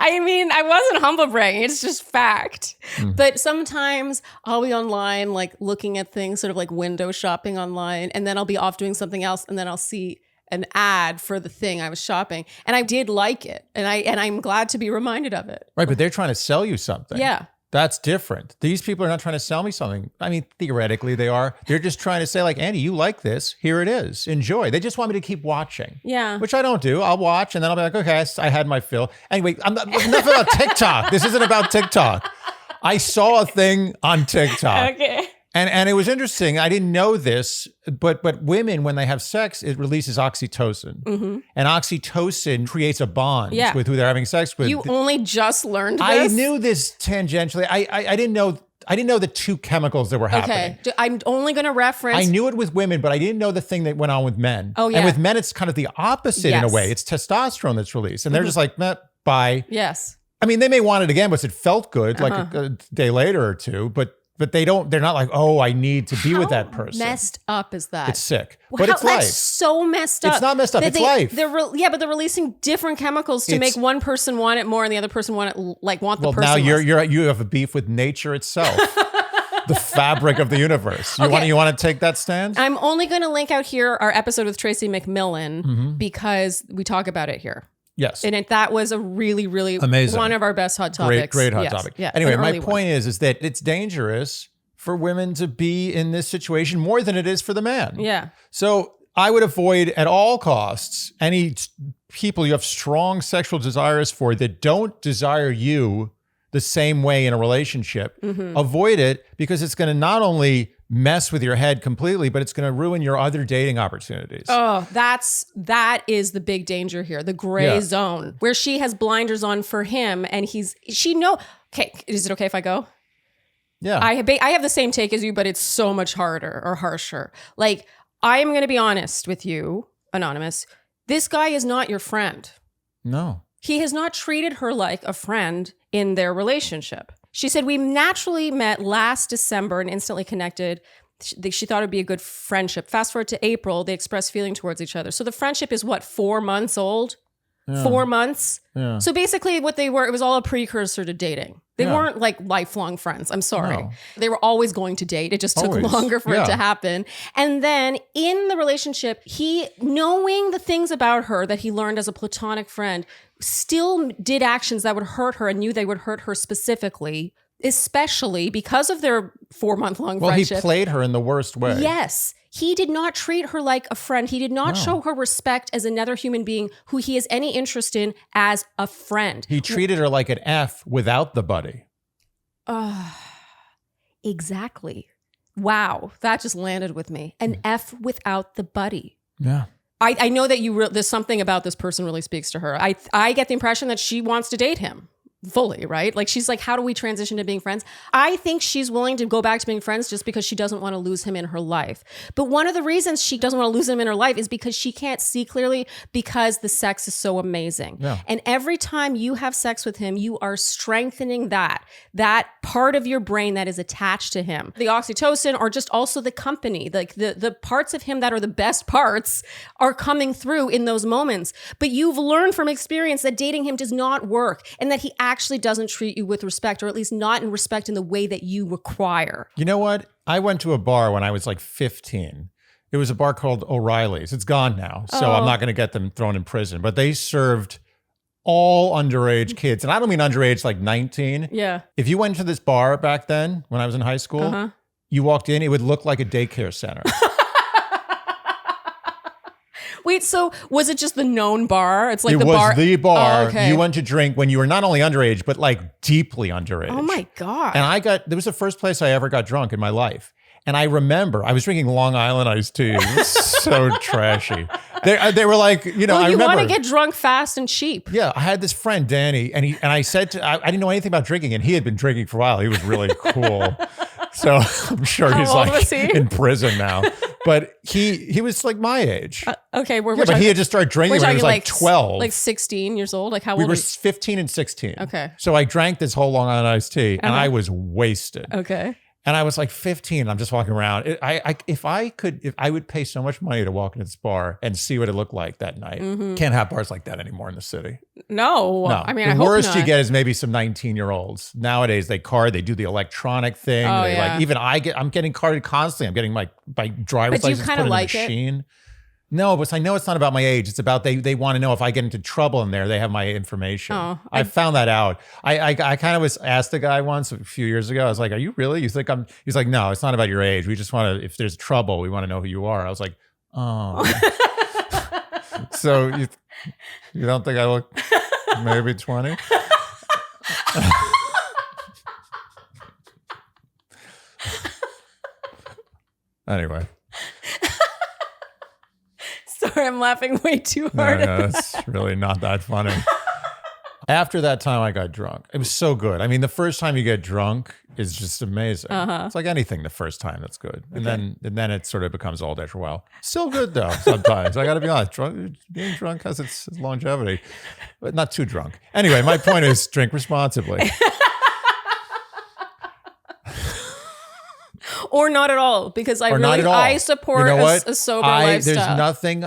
I mean, I wasn't humble bragging. It's just fact. But sometimes I'll be online, like looking at things, sort of like window shopping online, and then I'll be off doing something else, and then I'll see an ad for the thing I was shopping, and I did like it, and I'm glad to be reminded of it. Right, but they're trying to sell you something. Yeah. That's different. These people are not trying to sell me something. I mean, theoretically they are. They're just trying to say like, Andy, you like this. Here it is. Enjoy. They just want me to keep watching. Yeah. Which I don't do. I'll watch and then I'll be like, okay, I had my fill. Anyway, enough about TikTok. This isn't about TikTok. I saw a thing on TikTok. Okay. And it was interesting. I didn't know this, but women, when they have sex, it releases oxytocin. Mm-hmm. And oxytocin creates a bond with who they're having sex with. You only just learned this? I knew this tangentially. I didn't know the two chemicals that were happening. Okay. I'm only going to reference. I knew it with women, but I didn't know the thing that went on with men. Oh, yeah. And with men, it's kind of the opposite in a way. It's testosterone that's released. And they're just like, meh, bye. Yes. I mean, they may want it again, but it felt good like a day later or two. But they're not like, oh, I need to be with that person. Messed up is that? It's sick. But it's life. That's so messed up. It's not messed up. It's life. But they're releasing different chemicals to make one person want it more and the other person want the person Well, now less. you have a beef with nature itself. The fabric of the universe. You want to take that stand? I'm only going to link out here our episode with Tracy McMillan because we talk about it here. Yes. And that was a really, really amazing, one of our best hot topics. Great hot topic. Yeah. Anyway, my point is that it's dangerous for women to be in this situation more than it is for the man. Yeah. So I would avoid at all costs any people you have strong sexual desires for that don't desire you the same way in a relationship. Mm-hmm. Avoid it because it's going to not only mess with your head completely, but it's going to ruin your other dating opportunities. Oh, that is the big danger here. The gray zone where she has blinders on for him and okay. Is it okay if I go? Yeah. I have the same take as you, but it's so much harder or harsher. Like, I am going to be honest with you, Anonymous. This guy is not your friend. No. He has not treated her like a friend in their relationship. She said, we naturally met last December and instantly connected. She thought it'd be a good friendship. Fast forward to April, they expressed feeling towards each other. So the friendship is 4 months old? Yeah. 4 months? Yeah. So basically what they were, it was all a precursor to dating. They weren't like lifelong friends. I'm sorry. No. They were always going to date. It just took longer for it to happen. And then in the relationship, he, knowing the things about her that he learned as a platonic friend, still did actions that would hurt her and knew they would hurt her specifically, especially because of their 4-month-long friendship. Well, he played her in the worst way. Yes. He did not treat her like a friend. He did not show her respect as another human being who he has any interest in as a friend. He treated her like an F without the buddy. Exactly. Wow. That just landed with me. An F without the buddy. Yeah. I know that there's something about this person really speaks to her. I get the impression that she wants to date him. Fully, right? Like she's like, how do we transition to being friends? I think she's willing to go back to being friends just because she doesn't want to lose him in her life. But one of the reasons she doesn't want to lose him in her life is because she can't see clearly because the sex is so amazing. Yeah. And every time you have sex with him, you are strengthening that part of your brain that is attached to him. The oxytocin or just also the company, like the parts of him that are the best parts are coming through in those moments. But you've learned from experience that dating him does not work and that he actually doesn't treat you with respect, or at least not in respect in the way that you require. You know what? I went to a bar when I was like 15. It was a bar called O'Reilly's. It's gone now, so I'm not going to get them thrown in prison. But they served all underage kids. And I don't mean underage like 19. Yeah. If you went to this bar back then, when I was in high school, you walked in, it would look like a daycare center. Wait, so was it just the known bar? It's like It the was bar. the bar Oh, okay. you went to drink when you were not only underage, but like deeply underage. Oh my God. And there was the first place I ever got drunk in my life. And I remember I was drinking Long Island iced tea. It was so trashy. They were like, you know, well, I you remember. want to get drunk fast and cheap. Yeah, I had this friend, Danny, and I said I didn't know anything about drinking, and he had been drinking for a while. He was really cool. So I'm sure he's old was like he? in prison now. But he was like my age. Okay, we're But talking, he had just started drinking we're when he talking was like 12. like 16 years old. Like how We old? were Are you? 15 and 16. Okay. So I drank this whole Long Island iced tea, and I was wasted. Okay. And I was like 15. I'm just walking around. If I would pay so much money to walk into this bar and see what it looked like that night. Can't have bars like that anymore in the city. No. No. I mean, the I hope worst you not. get is maybe some 19-year-olds. Nowadays they do the electronic thing. Oh, They yeah. like even I'm getting carded constantly. I'm getting my driver's But do you license kinda put in like the it? machine. No, but I know it's not about my age. It's about they want to know if I get into trouble in there, they have my information. Oh, I found that out. I kind of was asked a guy once a few years ago. I was like, "Are you really? You think I'm?" He's like, "No, it's not about your age. We just want to. If there's trouble, we want to know who you are." I was like, "Oh." So you don't think I look maybe 20? Anyway. Sorry, I'm laughing way too No, hard. it's really not that funny. After that time, I got drunk. It was so good. I mean, the first time you get drunk is just amazing. It's like anything the first time that's good. And then it sort of becomes old after a while. Still good though, sometimes. I got to be honest. Being drunk has its longevity, but not too drunk. Anyway, my point is drink responsibly. Or not at all, because I Or not really at all. I support You know what? a sober lifestyle. There's nothing,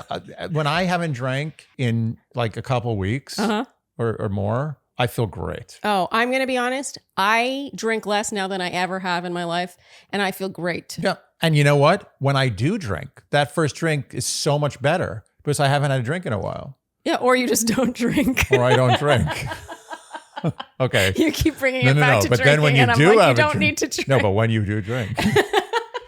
when I haven't drank in like a couple weeks or more, I feel great. Oh, I'm going to be honest. I drink less now than I ever have in my life, and I feel great. Yeah. And you know what? When I do drink, that first drink is so much better because I haven't had a drink in a while. Yeah, or you just don't drink. Or I don't drink. Okay. You keep bringing it back to But drinking, then when you and I'm do like, have you a don't drink, need to drink. No, but when you do drink.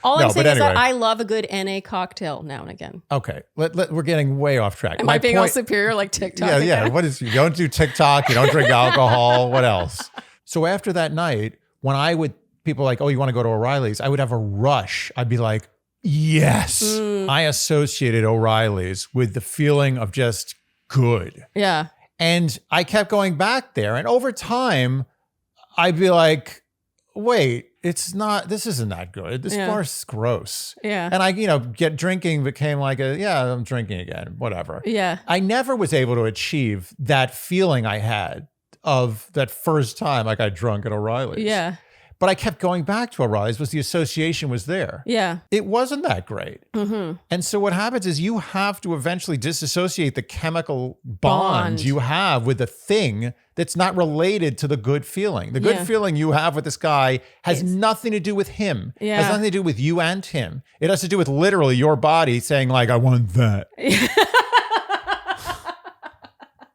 All No, I'm saying but is that anyway. I love a good NA cocktail now and again. Okay. We're getting way off track. Am I being all superior like TikTok? Yeah, again? yeah. You don't do TikTok, you don't drink alcohol. What else? So after that night, when people are like, oh, you want to go to O'Reilly's? I would have a rush. I'd be like, yes. I associated O'Reilly's with the feeling of just good. Yeah. And I kept going back there. And over time, I'd be like, wait, this isn't that good. This bar's gross. Yeah. And I, drinking became like I'm drinking again, whatever. Yeah. I never was able to achieve that feeling I had of that first time I got drunk at O'Reilly's. Yeah. But I kept going back to O'Reilly's because the association was there. Yeah. It wasn't that great. And so what happens is you have to eventually disassociate the chemical bond you have with the thing that's not related to the good feeling. The good feeling you have with this guy has nothing to do with him. It has nothing to do with you and him. It has to do with literally your body saying like, I want that.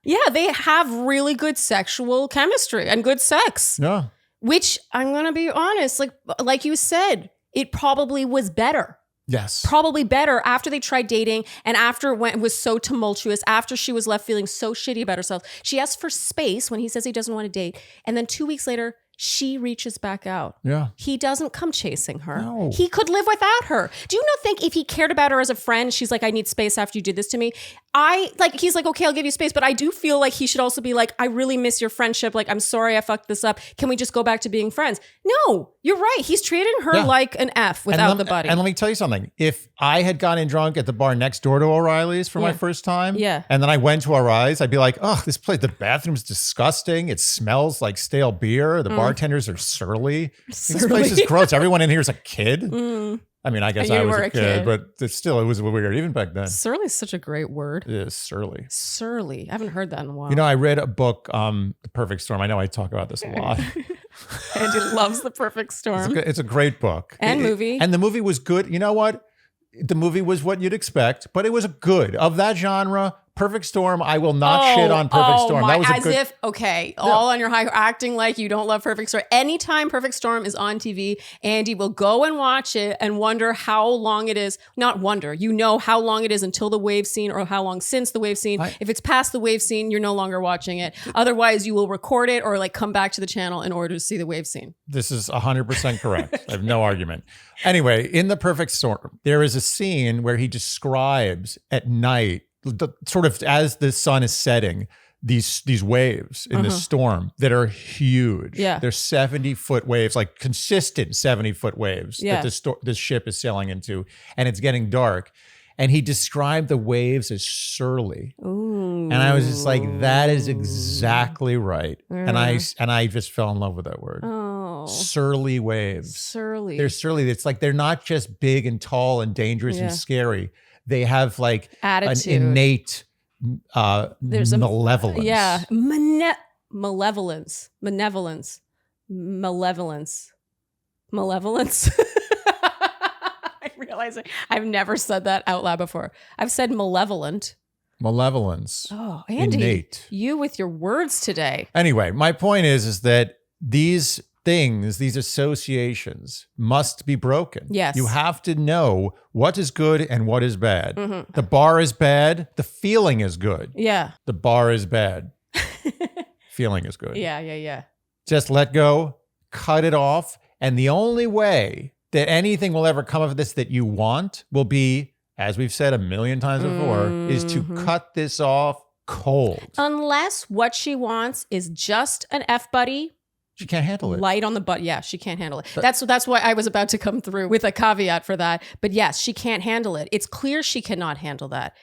Yeah, they have really good sexual chemistry and good sex. Yeah. Which I'm going to be honest, like you said, it probably was better. Yes. Probably better after they tried dating and after it was so tumultuous, after she was left feeling so shitty about herself. She asked for space when he says he doesn't want to date. And then 2 weeks later, she reaches back out. Yeah. He doesn't come chasing her. No. He could live without her. Do you not think if he cared about her as a friend, she's like, I need space after you did this to me. He's like, okay, I'll give you space. But I do feel like he should also be like, I really miss your friendship. Like, I'm sorry I fucked this up. Can we just go back to being friends? No, you're right. He's treating her like an F without the buddy. And let me tell you something. If I had gotten drunk at the bar next door to O'Reilly's for my first time, and then I went to O'Reilly's, I'd be like, oh, this place, the bathroom's disgusting. It smells like stale beer. The bartenders are surly. This place is gross. Everyone in here is a kid. I mean, I guess I was a kid, but it was weird even back then. Surly is such a great word. It is surly. Surly. I haven't heard that in a while. I read a book, The Perfect Storm. I know I talk about this a lot. Andy loves The Perfect Storm. It's a great book. And movie. And the movie was good. You know what? The movie was what you'd expect, but it was good. Of that genre, Perfect Storm, I will not shit on Perfect Storm. My, That was a good, all on your high, acting like you don't love Perfect Storm. Anytime Perfect Storm is on TV, Andy will go and watch it and wonder how long it is. Not wonder, you know how long it is until the wave scene or how long since the wave scene. If it's past the wave scene, you're no longer watching it. Otherwise, you will record it or like come back to the channel in order to see the wave scene. This is 100% correct. I have no argument. Anyway, in The Perfect Storm, there is a scene where he describes at night, sort of as the sun is setting, these waves in the storm that are huge. Yeah. They're 70-foot waves, like consistent 70-foot waves that this ship is sailing into, and it's getting dark. And he described the waves as surly. Ooh. And I was just like, that is exactly right. And I just fell in love with that word. Oh. Surly waves. Surly. They're surly. It's like they're not just big and tall and dangerous and scary. They have like attitude, an innate there's malevolence. Malevolence. I realize I've never said that out loud before. I've said malevolent. Malevolence. Oh, Andy, innate. You with your words today. Anyway, my point is that these things, these associations must be broken. Yes. You have to know what is good and what is bad. Mm-hmm. The bar is bad. The feeling is good. Yeah. The bar is bad. Feeling is good. Yeah. Just let go, cut it off. And the only way that anything will ever come of this that you want will be, as we've said a million times before, is to cut this off cold. Unless what she wants is just an F-buddy. She can't handle it. Light on the butt. Yeah, she can't handle it. That's why I was about to come through with a caveat for that. But yes, she can't handle it. It's clear she cannot handle that.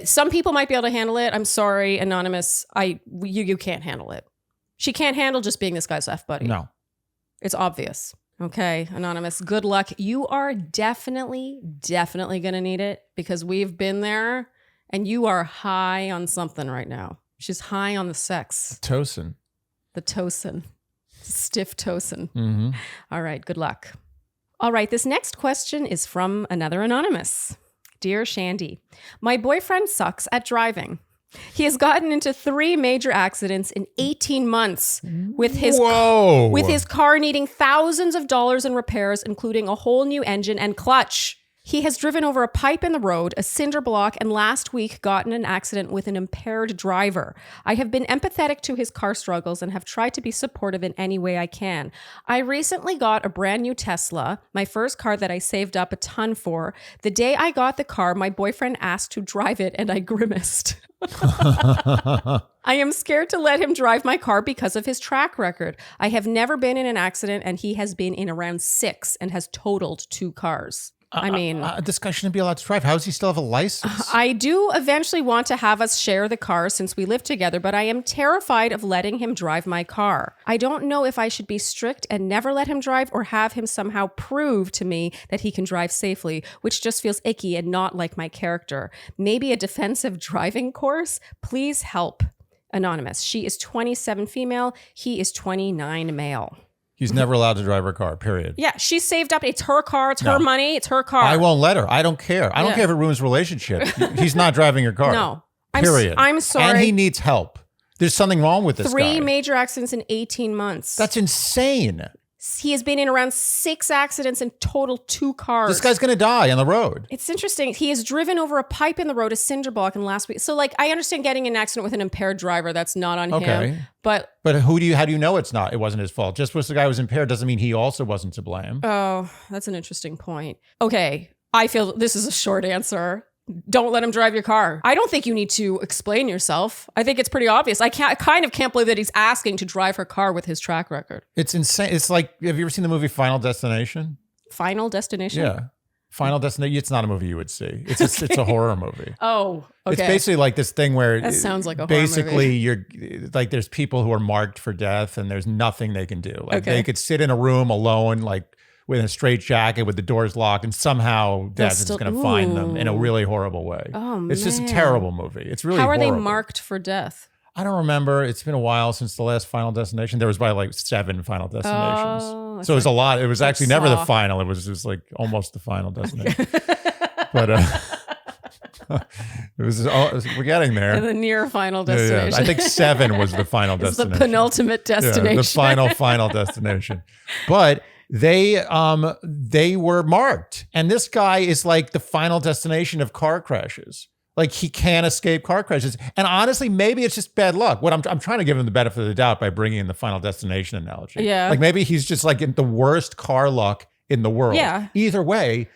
Some people might be able to handle it. I'm sorry, Anonymous. You can't handle it. She can't handle just being this guy's F-buddy. No. It's obvious. Okay, Anonymous, good luck. You are definitely going to need it because we've been there and you are high on something right now. She's high on the sex. Tocin. The Tocin. Stiff Tocin. Mm-hmm. All right, good luck. All right, this next question is from another Anonymous. Dear Shandy, my boyfriend sucks at driving. He has gotten into 3 major accidents in 18 months with his car needing thousands of dollars in repairs, including a whole new engine and clutch. He has driven over a pipe in the road, a cinder block, and last week got in an accident with an impaired driver. I have been empathetic to his car struggles and have tried to be supportive in any way I can. I recently got a brand new Tesla, my first car that I saved up a ton for. The day I got the car, my boyfriend asked to drive it and I grimaced. I am scared to let him drive my car because of his track record. I have never been in an accident and he has been in around 6 and has totaled 2 cars. I mean, this guy shouldn't be allowed to drive. How does he still have a license? I do eventually want to have us share the car since we live together, but I am terrified of letting him drive my car. I don't know if I should be strict and never let him drive or have him somehow prove to me that he can drive safely, which just feels icky and not like my character. Maybe a defensive driving course? Please help. Anonymous. She is 27 female. He is 29 male. He's never allowed to drive her car, period. Yeah, she's saved up. It's her car. It's her money. It's her car. I won't let her. I don't care. I don't care if it ruins the relationship. He's not driving your car. No. Period. I'm sorry. And he needs help. There's something wrong with this guy. 3 major accidents in 18 months. That's insane. He has been in around 6 accidents and total 2 cars. This guy's going to die on the road. It's interesting. He has driven over a pipe in the road, a cinder block in last week. So like, I understand getting in an accident with an impaired driver. That's not on him. But how do you know it wasn't his fault? Just because the guy was impaired doesn't mean he also wasn't to blame. Oh, that's an interesting point. Okay. I feel this is a short answer. Don't let him drive your car. I don't think you need to explain yourself. I think it's pretty obvious. I kind of can't believe that he's asking to drive her car with his track record. It's insane. It's like, have you ever seen the movie Final Destination? Final Destination? Yeah. Final Destination. It's not a movie you would see. It's a horror movie. Oh, okay. It's basically like this thing where that sounds like a horror basically movie. You're like, there's people who are marked for death and there's nothing they can do. Like they could sit in a room alone, like with a straitjacket with the doors locked, and somehow death is going to find them in a really horrible way. Oh, it's just a terrible movie. It's really horrible. How are horrible. they marked for death? I don't remember. It's been a while since the last Final Destination. There was probably like 7 Final Destinations. So it was a lot. It was actually never the final. It was just like almost the Final Destination. But We're getting there. The near final destination. I think 7 was the final It's destination. the penultimate destination. The final destination. But they were marked. And this guy is like the final destination of car crashes. Like he can't escape car crashes. And honestly, maybe it's just bad luck. What I'm trying to give him the benefit of the doubt by bringing in the final destination analogy. Yeah. Like maybe he's just like in the worst car luck in the world. Yeah. Either way,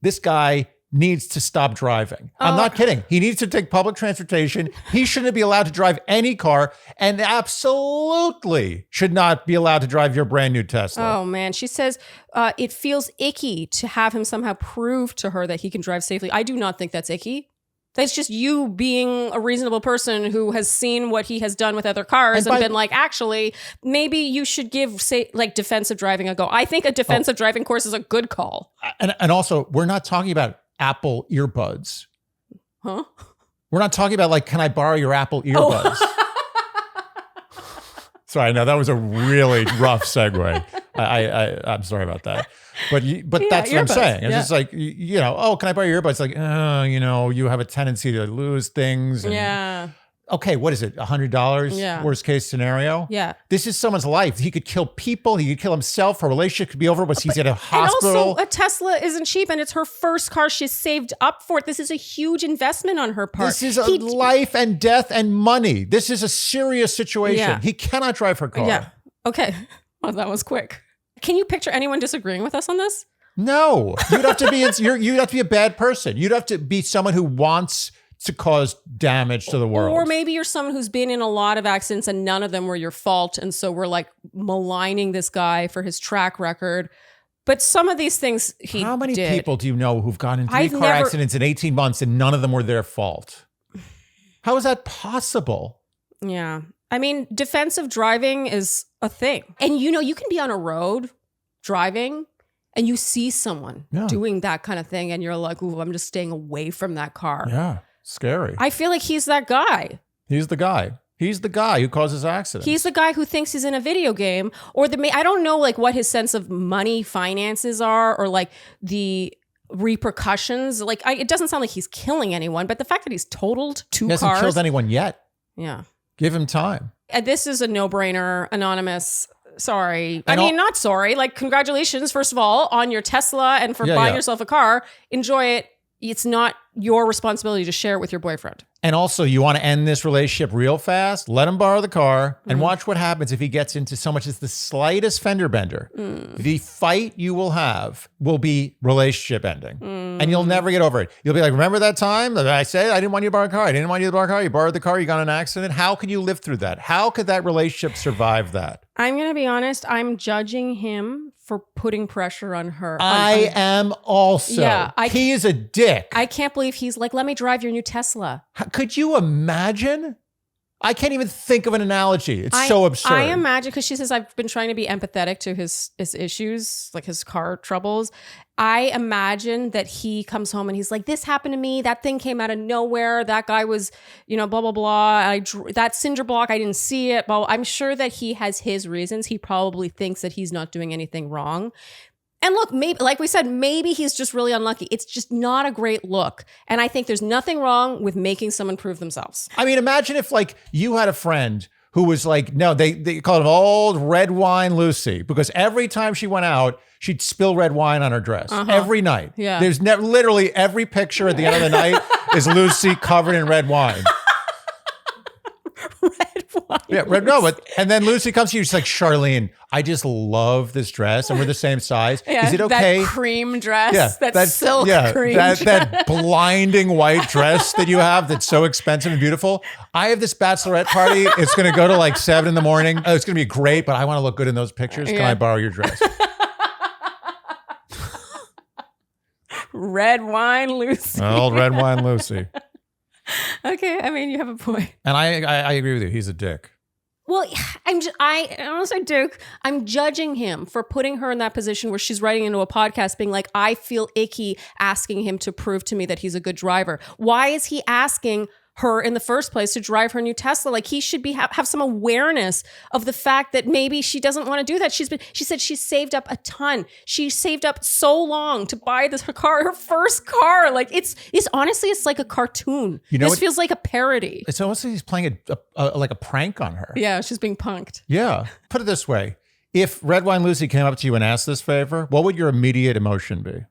this guy needs to stop driving. I'm not kidding. He needs to take public transportation. He shouldn't be allowed to drive any car and absolutely should not be allowed to drive your brand new Tesla. Oh, man. She says it feels icky to have him somehow prove to her that he can drive safely. I do not think that's icky. That's just you being a reasonable person who has seen what he has done with other cars and been like, actually, maybe you should give, say, like defensive driving a go. I think a defensive driving course is a good call. And also, we're not talking about Apple earbuds. Huh? We're not talking about like, can I borrow your Apple earbuds? Sorry, no, that was a really rough segue. I'm sorry about that. But that's what I'm saying. It's just like, can I borrow your earbuds? Like, you have a tendency to lose things. And, okay, what is it? $100? Yeah. Worst case scenario? Yeah. This is someone's life. He could kill people. He could kill himself. Her relationship could be over, but he's at a hospital. And also, a Tesla isn't cheap, and it's her first car. She's saved up for it. This is a huge investment on her part. This is a life and death and money. This is a serious situation. Yeah. He cannot drive her car. Yeah. Okay. Well, that was quick. Can you picture anyone disagreeing with us on this? No. You'd have to be you'd have to be a bad person. You'd have to be someone who wants to cause damage to the world. Or maybe you're someone who's been in a lot of accidents and none of them were your fault. And so we're like maligning this guy for his track record. But some of these things he did. How many people do you know who've gotten in 3 car accidents in 18 months and none of them were their fault? How is that possible? Yeah. I mean, defensive driving is a thing. And you can be on a road driving and you see someone doing that kind of thing and you're like, ooh, I'm just staying away from that car. Yeah. Scary. I feel like he's that guy. He's the guy. He's the guy who causes accidents. He's the guy who thinks he's in a video game, or I don't know like what his sense of money finances are, or like the repercussions. Like it doesn't sound like he's killing anyone, but the fact that he's totaled 2 cars. He hasn't killed anyone yet. Yeah. Give him time. This is a no-brainer, Anonymous. Sorry. Not sorry. Like, congratulations, first of all, on your Tesla and for buying yourself a car. Enjoy it. It's not your responsibility to share it with your boyfriend. And also, you want to end this relationship real fast? Let him borrow the car and watch what happens if he gets into so much as the slightest fender bender. The fight you will have will be relationship ending. And you'll never get over it. You'll be like, remember that time that I said I didn't want you to borrow a car? I didn't want you to borrow a car. You borrowed the car. You got in an accident. How could you live through that? How could that relationship survive that? I'm going to be honest. I'm judging him for putting pressure on her. I am also. Yeah, he is a dick. I can't believe he's like, let me drive your new Tesla. Could you imagine? I can't even think of an analogy. It's so absurd. I imagine, because she says, I've been trying to be empathetic to his issues, like his car troubles. I imagine that he comes home and he's like, this happened to me. That thing came out of nowhere. That guy was, blah, blah, blah. That cinder block, I didn't see it. But I'm sure that he has his reasons. He probably thinks that he's not doing anything wrong. And look, maybe, like we said, maybe he's just really unlucky. It's just not a great look. And I think there's nothing wrong with making someone prove themselves. I mean, imagine if like you had a friend who was like, no, they called him Old Red Wine Lucy, because every time she went out, she'd spill red wine on her dress every night. Yeah. There's literally every picture at the end of the night is Lucy covered in red wine. Red wine. Yeah, red. No, and then Lucy comes to you. She's like, Charlene, I just love this dress, and we're the same size. Yeah, is it okay? That cream dress. Yeah, that silk cream. That blinding white dress that you have that's so expensive and beautiful. I have this bachelorette party. It's going to go to like 7 a.m. Oh, it's going to be great, but I want to look good in those pictures. Can I borrow your dress? Red Wine Lucy. Old Red Wine Lucy. Okay, I mean, you have a point. And I agree with you. He's a dick. Well, I don't say dick. I'm judging him for putting her in that position where she's writing into a podcast being like, I feel icky asking him to prove to me that he's a good driver. Why is he asking her in the first place to drive her new Tesla. Like he should be have some awareness of the fact that maybe she doesn't want to do that. She said she's saved up a ton. She saved up so long to buy this car, her first car. Like it's honestly, it's like a cartoon. This feels like a parody. It's almost like he's playing like a prank on her. Yeah, she's being punked. Yeah. Put it this way. If Red Wine Lucy came up to you and asked this favor, what would your immediate emotion be?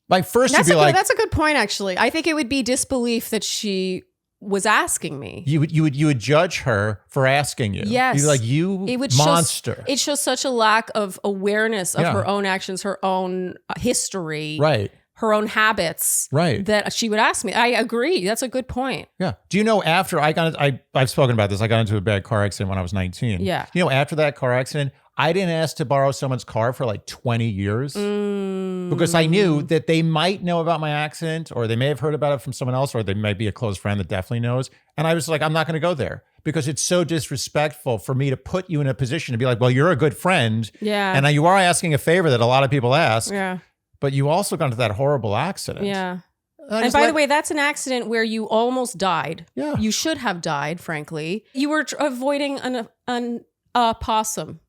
Like first you'd be like, that's a good point, actually. I think it would be disbelief that she was asking me. You would judge her for asking you. Yes. You'd be like, you monster. It shows such a lack of awareness of her own actions, her own history. Right. Her own habits. Right. That she would ask me. I agree. That's a good point. Yeah. Do you know after I've spoken about this, I got into a bad car accident when I was 19. Yeah. You know, after that car accident, I didn't ask to borrow someone's car for like 20 years because I knew that they might know about my accident or they may have heard about it from someone else or they might be a close friend that definitely knows. And I was like, I'm not going to go there because it's so disrespectful for me to put you in a position to be like, well, you're a good friend. Yeah. And you are asking a favor that a lot of people ask. Yeah. But you also got into that horrible accident. Yeah. And by the way, that's an accident where you almost died. Yeah. You should have died, frankly. You were avoiding an opossum.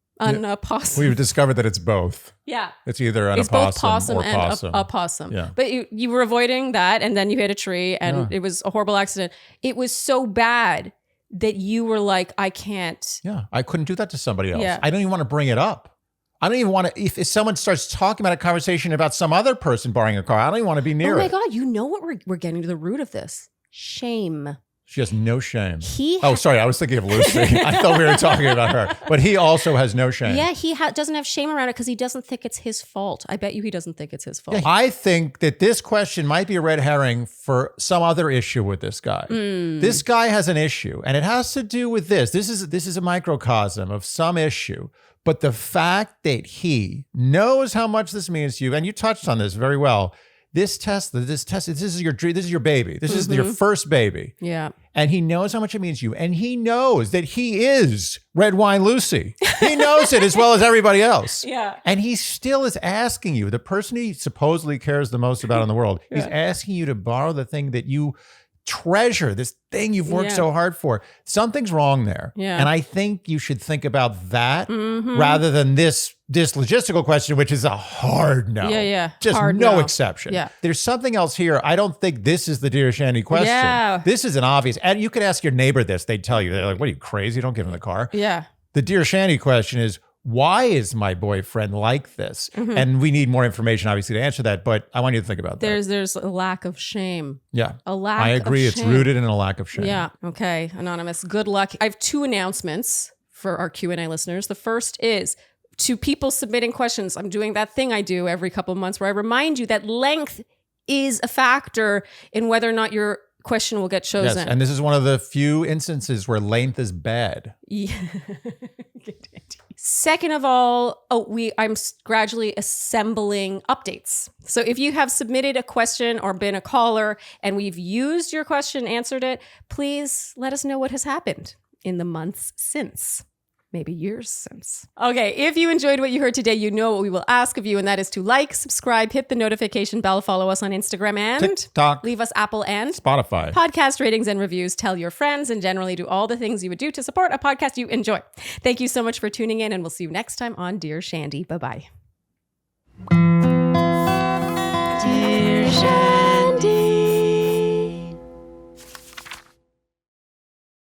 We've discovered that it's both. Yeah. It's either it's opossum both possum or and possum. a possum. Yeah. But you were avoiding that and then you hit a tree and it was a horrible accident. It was so bad that you were like, I can't. Yeah. I couldn't do that to somebody else. Yeah. I don't even want to bring it up. I don't even want to, if someone starts talking about a conversation about some other person borrowing a car, I don't even want to be near it. Oh my God, you know what we're getting to the root of this? Shame. She has no shame. Sorry, I was thinking of Lucy. I thought we were talking about her. But he also has no shame. Yeah, he doesn't have shame around it because he doesn't think it's his fault. I bet you he doesn't think it's his fault. Yeah, I think that this question might be a red herring for some other issue with this guy. This guy has an issue, and it has to do with this. This is a microcosm of some issue. But the fact that he knows how much this means to you, and you touched on this very well. This is your dream. This is your baby. This is your first baby. Yeah. And he knows how much it means to you. And he knows that he is Red Wine Lucy. He knows it as well as everybody else. Yeah. And he still is asking you, the person he supposedly cares the most about in the world, he's asking you to borrow the thing that you treasure, this thing you've worked so hard for. Something's wrong there. Yeah. And I think you should think about that rather than this logistical question, which is a hard no. Yeah. Just hard no exception. Yeah. There's something else here. I don't think this is the Dear Shandy question. Yeah. This is an obvious, and you could ask your neighbor this. They'd tell you, they're like, what are you, crazy? Don't give him the car. Yeah. The Dear Shandy question is, why is my boyfriend like this? And we need more information, obviously, to answer that. But I want you to think about that. There's a lack of shame. Yeah. A lack I agree. of It's shame. rooted in a lack of shame. Yeah. Okay. Anonymous. Good luck. I have 2 announcements for our Q&A listeners. The first is to people submitting questions. I'm doing that thing I do every couple of months where I remind you that length is a factor in whether or not your question will get chosen. Yes. And this is one of the few instances where length is bad. Yeah. Second of all, I'm gradually assembling updates. So if you have submitted a question or been a caller and we've used your question, answered it, please let us know what has happened in the months since. Maybe years since. Okay, if you enjoyed what you heard today, you know what we will ask of you, and that is to like, subscribe, hit the notification bell, follow us on Instagram, and TikTok, leave us Apple and Spotify podcast ratings and reviews. Tell your friends, and generally do all the things you would do to support a podcast you enjoy. Thank you so much for tuning in, and we'll see you next time on Dear Shandy. Bye-bye. Dear Shandy.